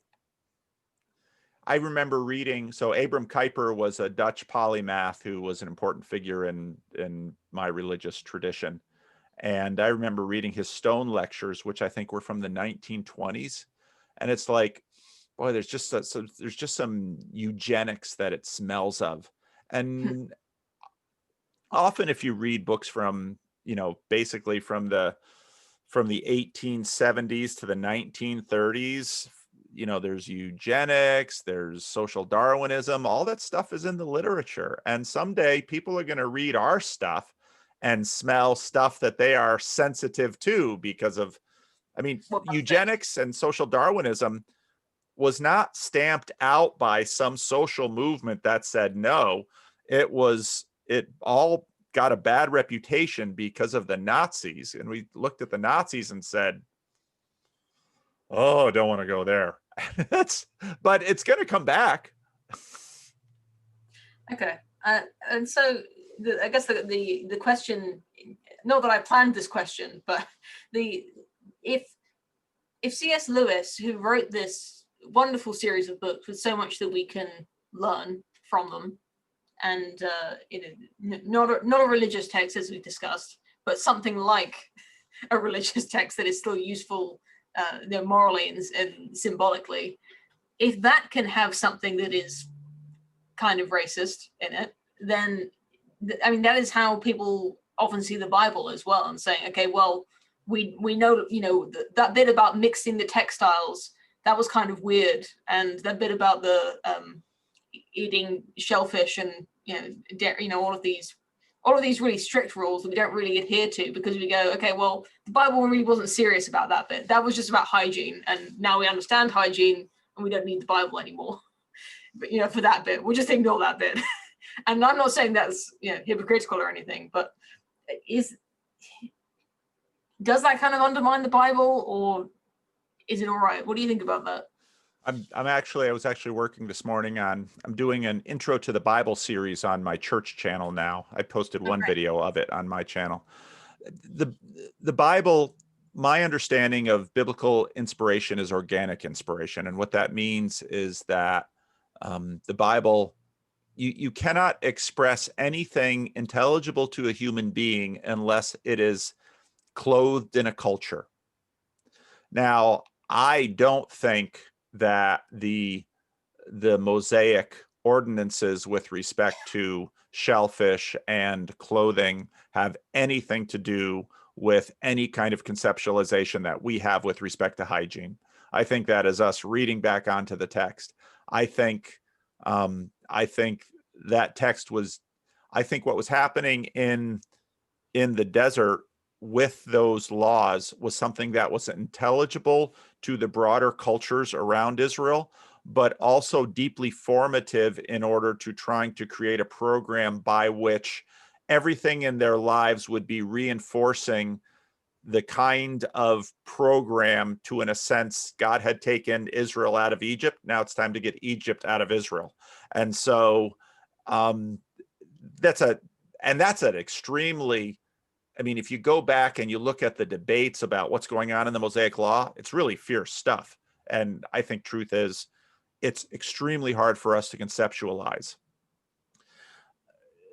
I remember reading, so Abram Kuyper was a Dutch polymath who was an important figure in my religious tradition. And I remember reading his Stone lectures, which I think were from the 1920s. And it's like, boy, there's just some eugenics that it smells of. And often if you read books from, basically from the 1870s to the 1930s, there's eugenics, there's social Darwinism, all that stuff is in the literature. And someday people are going to read our stuff and smell stuff that they are sensitive to because of, eugenics and social Darwinism was not stamped out by some social movement that said no. It all got a bad reputation because of the Nazis. And we looked at the Nazis and said, oh, don't want to go there. But it's going to come back. Okay. And so I guess the question, not that I planned this question, but if C.S. Lewis, who wrote this wonderful series of books with so much that we can learn from them, and not a religious text as we discussed, but something like a religious text that is still useful morally and symbolically, if that can have something that is kind of racist in it, then that is how people often see the Bible as well, and saying, okay, well, we know that bit about mixing the textiles, that was kind of weird, and that bit about the eating shellfish and all of these really strict rules that we don't really adhere to, because we go, okay, well, the Bible really wasn't serious about that bit. That was just about hygiene, and now we understand hygiene and we don't need the Bible anymore. But for that bit, we'll just ignore that bit. And I'm not saying that's hypocritical or anything, but does that kind of undermine the Bible, or is it all right? What do you think about that? I was actually working this morning I'm doing an intro to the Bible series on my church channel now. I posted one video of it on my channel. The Bible, my understanding of biblical inspiration is organic inspiration. And what that means is that the Bible, you cannot express anything intelligible to a human being unless it is clothed in a culture. Now, I don't think that the Mosaic ordinances with respect to shellfish and clothing have anything to do with any kind of conceptualization that we have with respect to hygiene. I think that is us reading back onto the text. I think that text was, I think what was happening in the desert with those laws was something that was intelligible to the broader cultures around Israel, but also deeply formative in order to trying to create a program by which everything in their lives would be reinforcing the kind of program to, in a sense, God had taken Israel out of Egypt. Now it's time to get Egypt out of Israel. And so that's an extremely, I mean, if you go back and you look at the debates about what's going on in the Mosaic Law, it's really fierce stuff. And I think truth is, it's extremely hard for us to conceptualize.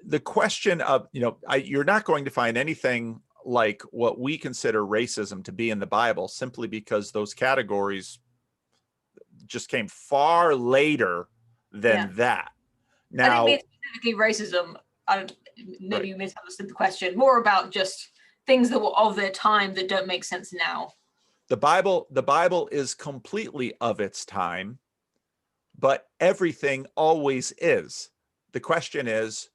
The question of, you're not going to find anything like what we consider racism to be in the Bible, simply because those categories just came far later than that. Now, I think specifically racism, maybe you misunderstood the question, more about just things that were of their time that don't make sense now. The Bible is completely of its time, but everything always is. The question is,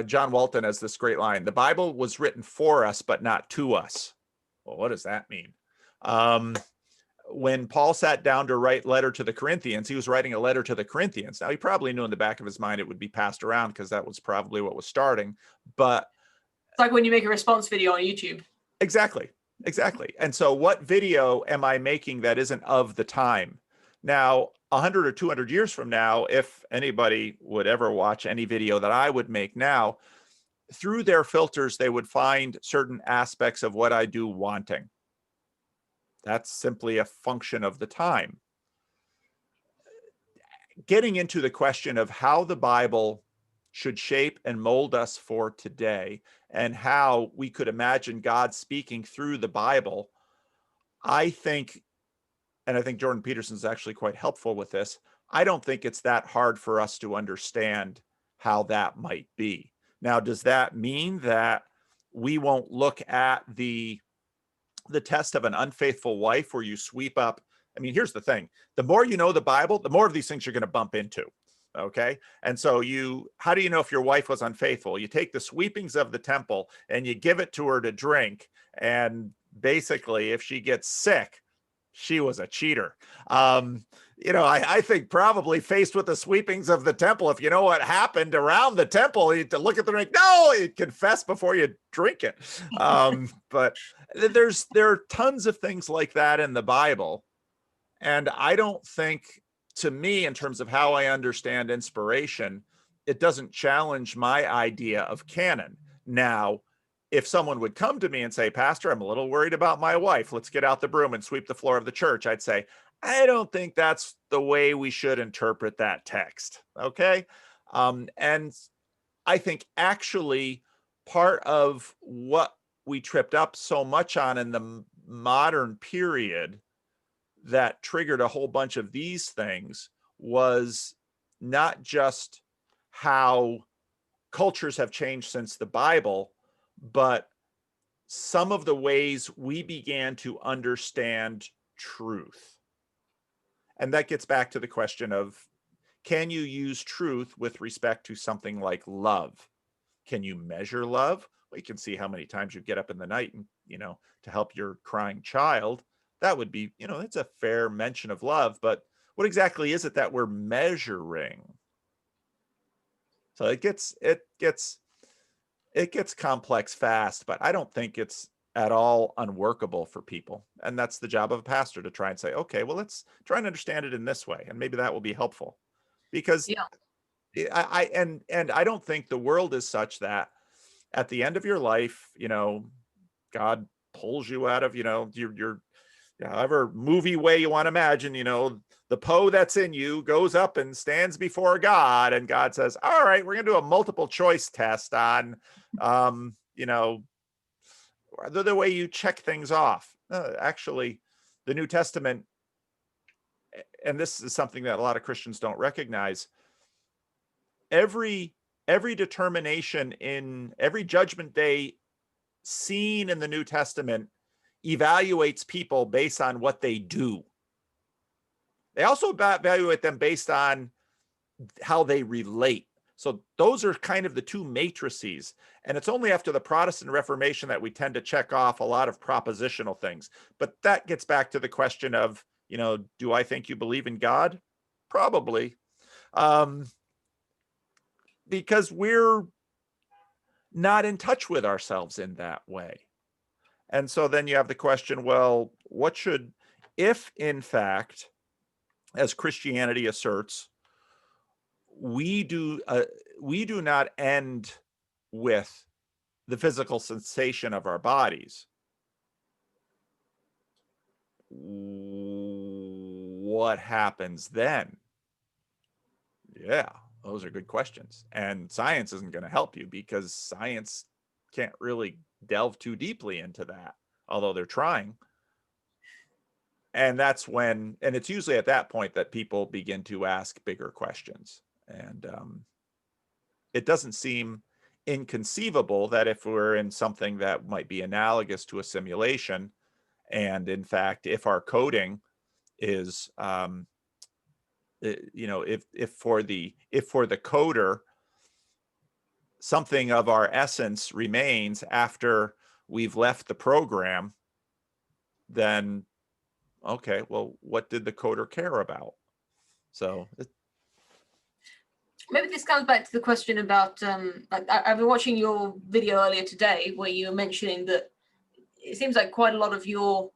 John Walton has this great line: the Bible was written for us, but not to us. Well, what does that mean? When Paul sat down to write letter to the Corinthians, he was writing a letter to the Corinthians. Now, he probably knew in the back of his mind it would be passed around, because that was probably what was starting. But it's like when you make a response video on YouTube. Exactly. And so what video am I making that isn't of the time? Now, 100 or 200 years from now, if anybody would ever watch any video that I would make now, through their filters, they would find certain aspects of what I do wanting. That's simply a function of the time. Getting into the question of how the Bible should shape and mold us for today, and how we could imagine God speaking through the Bible, I think, and I think Jordan Peterson is actually quite helpful with this, I don't think it's that hard for us to understand how that might be. Now, does that mean that we won't look at the test of an unfaithful wife, where you sweep up? I mean, here's the thing: the more you know the Bible, the more of these things you're going to bump into. Okay. And so how do you know if your wife was unfaithful? You take the sweepings of the temple and you give it to her to drink. And basically, if she gets sick, she was a cheater. I think probably faced with the sweepings of the temple, if you know what happened around the temple, you to look at the drink. No, you confess before you drink it. But there are tons of things like that in the Bible. And I don't think, to me, in terms of how I understand inspiration, it doesn't challenge my idea of canon. Now, if someone would come to me and say, Pastor, I'm a little worried about my wife, let's get out the broom and sweep the floor of the church, I'd say, I don't think that's the way we should interpret that text. Okay. And I think actually part of what we tripped up so much on in the modern period that triggered a whole bunch of these things was not just how cultures have changed since the Bible, but some of the ways we began to understand truth. And that gets back to the question of, can you use truth with respect to something like love? Can you measure love? Well, you can see how many times you get up in the night and, to help your crying child. That would be, it's a fair mention of love, but what exactly is it that we're measuring? So it gets complex fast, but I don't think it's at all unworkable for people. And that's the job of a pastor, to try and say, okay, well, let's try and understand it in this way. And maybe that will be helpful, because I don't think the world is such that at the end of your life, God pulls you out of, your however movie way you want to imagine, the Poe that's in you goes up and stands before God, and God says, all right, we're going to do a multiple choice test on, the way you check things off. Actually, the New Testament, and this is something that a lot of Christians don't recognize, every determination in every judgment day scene in the New Testament evaluates people based on what they do. They also evaluate them based on how they relate. So those are kind of the two matrices. And it's only after the Protestant Reformation that we tend to check off a lot of propositional things. But that gets back to the question of, do I think you believe in God? Probably. Because we're not in touch with ourselves in that way. And so then you have the question, well, what should, if in fact, as Christianity asserts, we do not end with the physical sensation of our bodies, what happens then? Yeah, those are good questions. And science isn't going to help you because science can't really delve too deeply into that, although they're trying. And that's when, and it's usually at that point that people begin to ask bigger questions. And it doesn't seem inconceivable that if we're in something that might be analogous to a simulation, and in fact, if our coding is, you know, if for the coder, something of our essence remains after we've left the program, then okay, well, what did the coder care about? So maybe this comes back to the question about like I've been watching your video earlier today where you were mentioning that it seems like quite a lot of your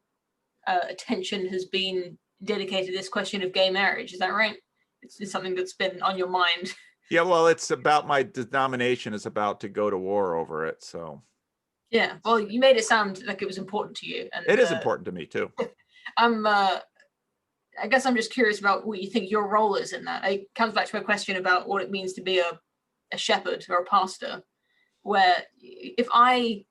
attention has been dedicated to this question of gay marriage. Is that right? It's something that's been on your mind. yeah, well, it's about, my denomination is about to go to war over it, so Yeah, well, you made it sound like it was important to you, and it is important to me too. I guess I'm just curious about what you think your role is in that. It comes back to a question about what it means to be a shepherd or a pastor, where if I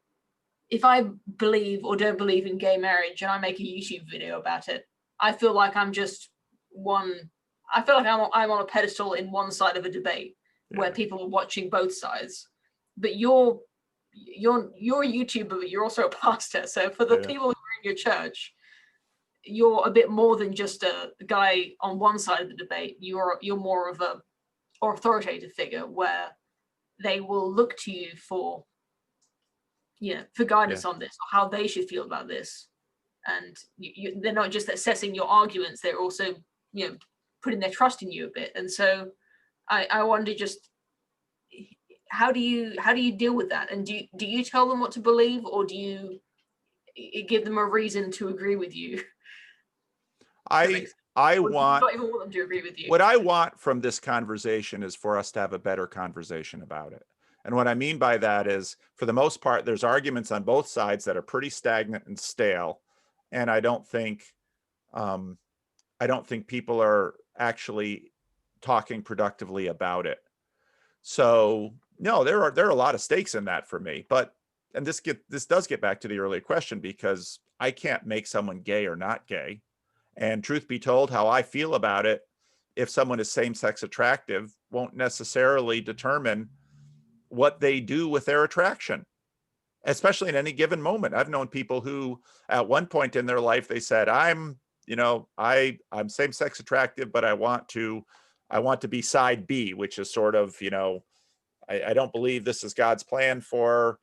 believe or don't believe in gay marriage and I make a YouTube video about it, I feel like I'm just one. I feel like I'm on a pedestal in one side of a debate where people are watching both sides. But you're a YouTuber, but you're also a pastor. So for the people who are in your church, you're a bit more than just a guy on one side of the debate. You're more of a authoritative figure where they will look to you for for guidance on this, or how they should feel about this. And they're not just assessing your arguments, they're also putting their trust in you a bit. And so I wonder, just how do you deal with that? And do you tell them what to believe, or do you give them a reason to agree with you? I want, not even want them to agree with you. What I want from this conversation is for us to have a better conversation about it. And what I mean by that is, for the most part, there's arguments on both sides that are pretty stagnant and stale. And I don't think people are actually talking productively about it. So no, there are a lot of stakes in that for me. But, and this does get back to the earlier question, because I can't make someone gay or not gay. And truth be told, how I feel about it, if someone is same-sex attractive, won't necessarily determine what they do with their attraction, especially in any given moment. I've known people who at one point in their life, they said, I'm same-sex attractive, but I want to be side B, which is sort of, I don't believe this is God's plan for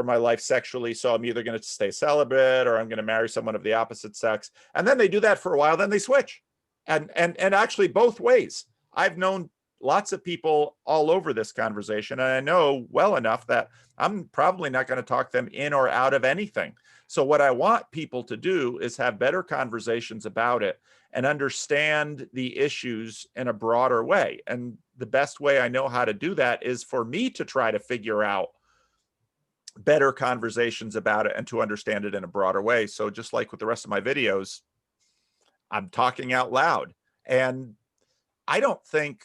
my life sexually. So I'm either going to stay celibate or I'm going to marry someone of the opposite sex. And then they do that for a while, then they switch. And actually both ways. I've known lots of people all over this conversation, and I know well enough that I'm probably not going to talk them in or out of anything. So what I want people to do is have better conversations about it and understand the issues in a broader way. And the best way I know how to do that is for me to try to figure out better conversations about it and to understand it in a broader way. So just like with the rest of my videos, I'm talking out loud. And I don't think,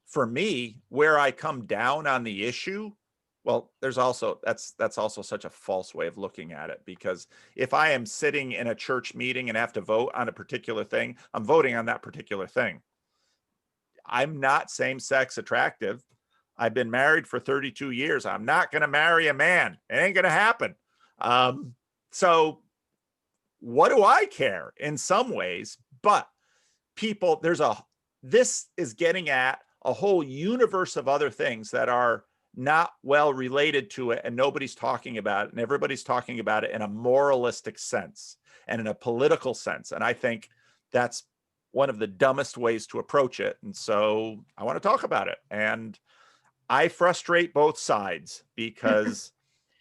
for me, where I come down on the issue, well, there's also, that's also such a false way of looking at it, because if I am sitting in a church meeting and have to vote on a particular thing, I'm voting on that particular thing. I'm not same-sex attractive. I've been married for 32 years. I'm not going to marry a man. It ain't going to happen. So what do I care in some ways? But people, this is getting at a whole universe of other things that are not well related to it, and nobody's talking about it, and everybody's talking about it in a moralistic sense and in a political sense. And I think that's one of the dumbest ways to approach it. And so I want to talk about it. And I frustrate both sides because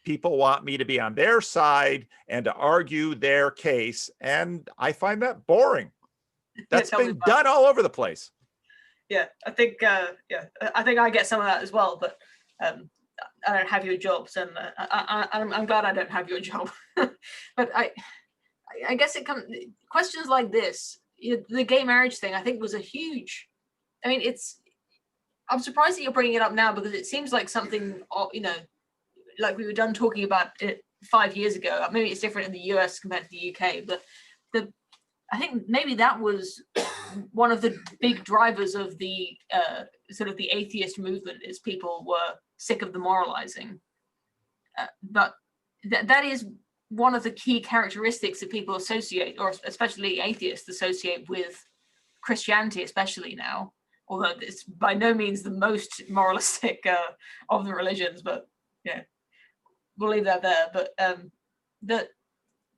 people want me to be on their side and to argue their case. And I find that boring. That's Tell me been about done all over the place. Yeah, I think I think I get some of that as well, but I don't have your jobs, and I'm glad I don't have your job. But I guess it comes questions like this. The gay marriage thing, I think, was a huge. I mean, I'm surprised that you're bringing it up now, because it seems like something, like we were done talking about it 5 years ago. Maybe it's different in the US compared to the UK, but I think maybe that was one of the big drivers of the sort of the atheist movement, is people were sick of the moralizing. But that is one of the key characteristics that people associate, or especially atheists associate with Christianity, especially now, although it's by no means the most moralistic of the religions, but yeah, we'll leave that there. But that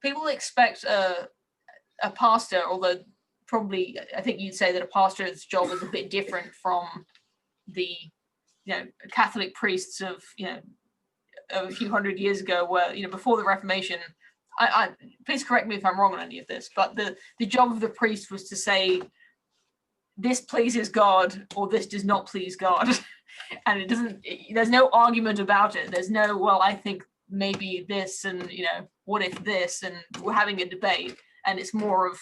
people expect a pastor, although probably I think you'd say that a pastor's job is a bit different from the Catholic priests of a few hundred years ago, where before the Reformation. I please correct me if I'm wrong on any of this, but the job of the priest was to say, this pleases God or this does not please God. And it doesn't, there's no argument about it. There's no, well, I think maybe this, and what if this, and we're having a debate. And it's more of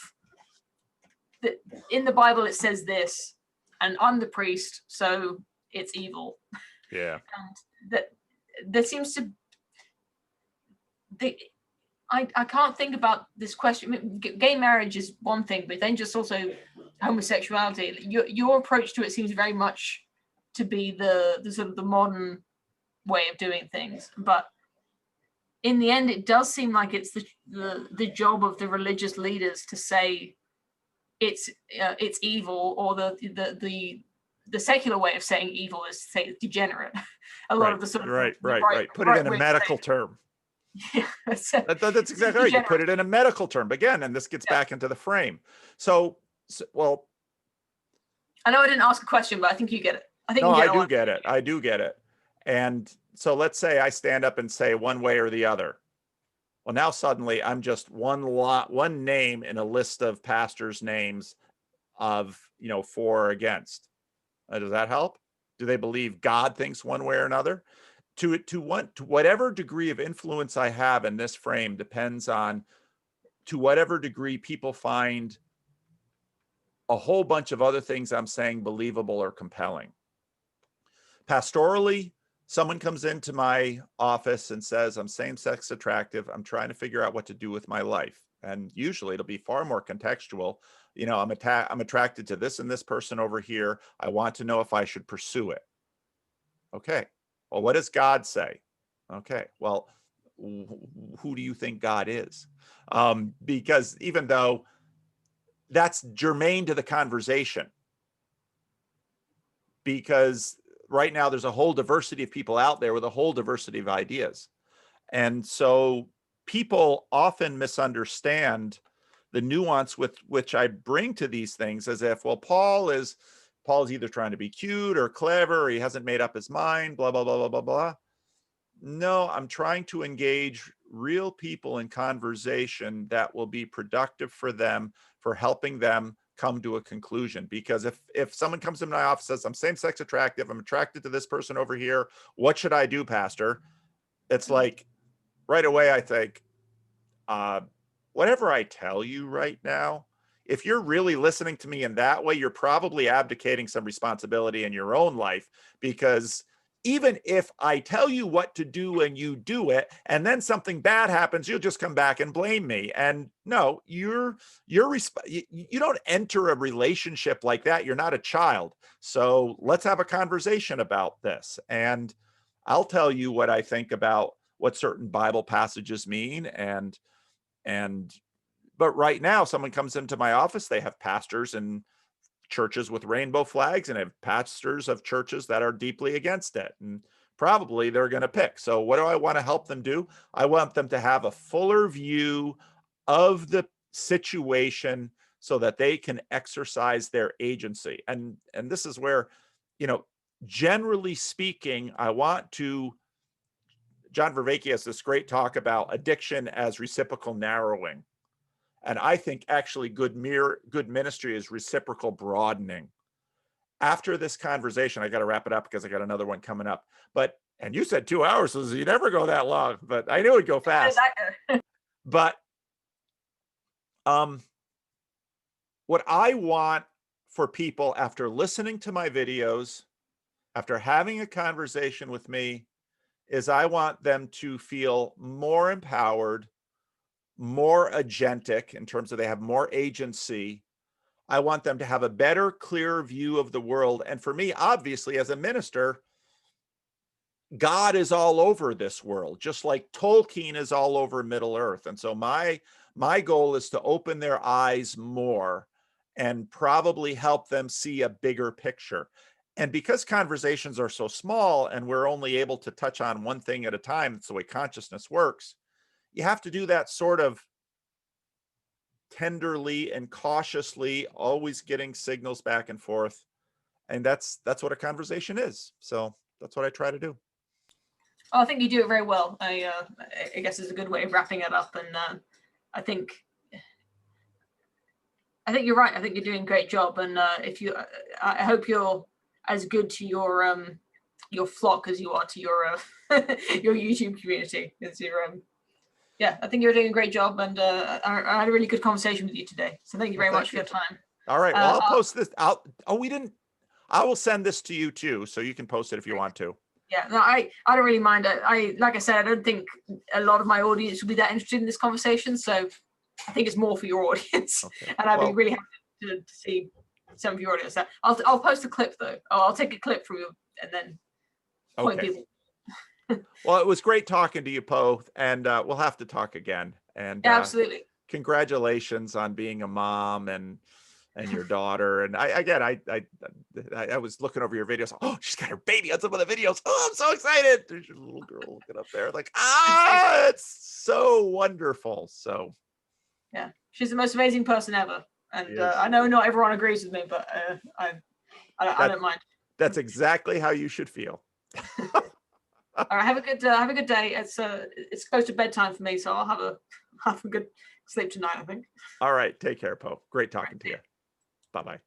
in the Bible it says this, and I'm the priest, so it's evil. Yeah. And that seems to I can't think about this question. I mean, gay marriage is one thing, but then just also homosexuality. Your approach to it seems very much to be the sort of the modern way of doing things. But in the end, it does seem like it's the job of the religious leaders to say it's evil, or the secular way of saying evil is to say it's degenerate. A lot of the sort of right. Put it in a medical term. Yeah, that's exactly right. You put it in a medical term again, and this gets back into the frame. So, well, I know I didn't ask a question, but I think you get it. I think I do get it. I do get it. And so let's say I stand up and say one way or the other. Well, now suddenly I'm just one name in a list of pastors' names of for or against. Does that help? Do they believe God thinks one way or another? To whatever degree of influence I have in this frame depends on to whatever degree people find a whole bunch of other things I'm saying believable or compelling. Pastorally, someone comes into my office and says, I'm same-sex attractive. I'm trying to figure out what to do with my life. And usually it'll be far more contextual. I'm attracted to this and this person over here. I want to know if I should pursue it. Okay. Well, what does God say? Okay, well, who do you think God is? Because even though that's germane to the conversation, because right now there's a whole diversity of people out there with a whole diversity of ideas. And so people often misunderstand the nuance with which I bring to these things, as if, well, Paul is either trying to be cute or clever, or he hasn't made up his mind, blah, blah, blah, blah, blah, blah. No, I'm trying to engage real people in conversation that will be productive for them, for helping them come to a conclusion. Because if someone comes to my office and says, I'm same-sex attractive, I'm attracted to this person over here, what should I do, Pastor? It's like, right away I think, whatever I tell you right now, if you're really listening to me in that way, you're probably abdicating some responsibility in your own life, because even if I tell you what to do and you do it, and then something bad happens, you'll just come back and blame me. And no, you don't enter a relationship like that. You're not a child. So let's have a conversation about this. And I'll tell you what I think about what certain Bible passages mean. But right now, someone comes into my office, they have pastors and churches with rainbow flags, and have pastors of churches that are deeply against it, and probably they're going to pick. So what do I want to help them do? I want them to have a fuller view of the situation so that they can exercise their agency. And this is where, generally speaking, I want to John Vervaeke has this great talk about addiction as reciprocal narrowing. And I think actually good ministry is reciprocal broadening. After this conversation, I got to wrap it up because I got another one coming up. But, and you said 2 hours, so you never go that long, but I knew it'd go fast. But what I want for people after listening to my videos, after having a conversation with me, is I want them to feel more empowered, more agentic in terms of they have more agency. I want them to have a better, clearer view of the world. And for me, obviously, as a minister, God is all over this world, just like Tolkien is all over Middle Earth. And so my goal is to open their eyes more and probably help them see a bigger picture. And because conversations are so small and we're only able to touch on one thing at a time, it's the way consciousness works, you have to do that sort of tenderly and cautiously, always getting signals back and forth. And that's what a conversation is. So that's what I try to do. Oh, I think you do it very well. I guess it's a good way of wrapping it up. And I think you're right. I think you're doing a great job. And I hope you're as good to your flock as you are to your your YouTube community. Yeah, I think you're doing a great job, and I had a really good conversation with you today. So thank you very much for your time. All right. Well, I'll post this. I will send this to you too, so you can post it if you want to. Yeah, no, I don't really mind. Like I said, I don't think a lot of my audience will be that interested in this conversation. So I think it's more for your audience, okay. And I'd be really happy to see some of your audience. I'll post a clip though. I'll take a clip from you and then point people. Well, it was great talking to you, Po, and we'll have to talk again. And yeah, absolutely. Congratulations on being a mom and your daughter. And I was looking over your videos. Oh, she's got her baby on some of the videos. Oh, I'm so excited. There's your little girl looking up there. Like, it's so wonderful. So yeah, she's the most amazing person ever. And I know not everyone agrees with me, but I don't mind. That's exactly how you should feel. All right, have a good day. It's close to bedtime for me, so I'll have a good sleep tonight, I think. All right, take care, Po. Great talking to you. Bye-bye.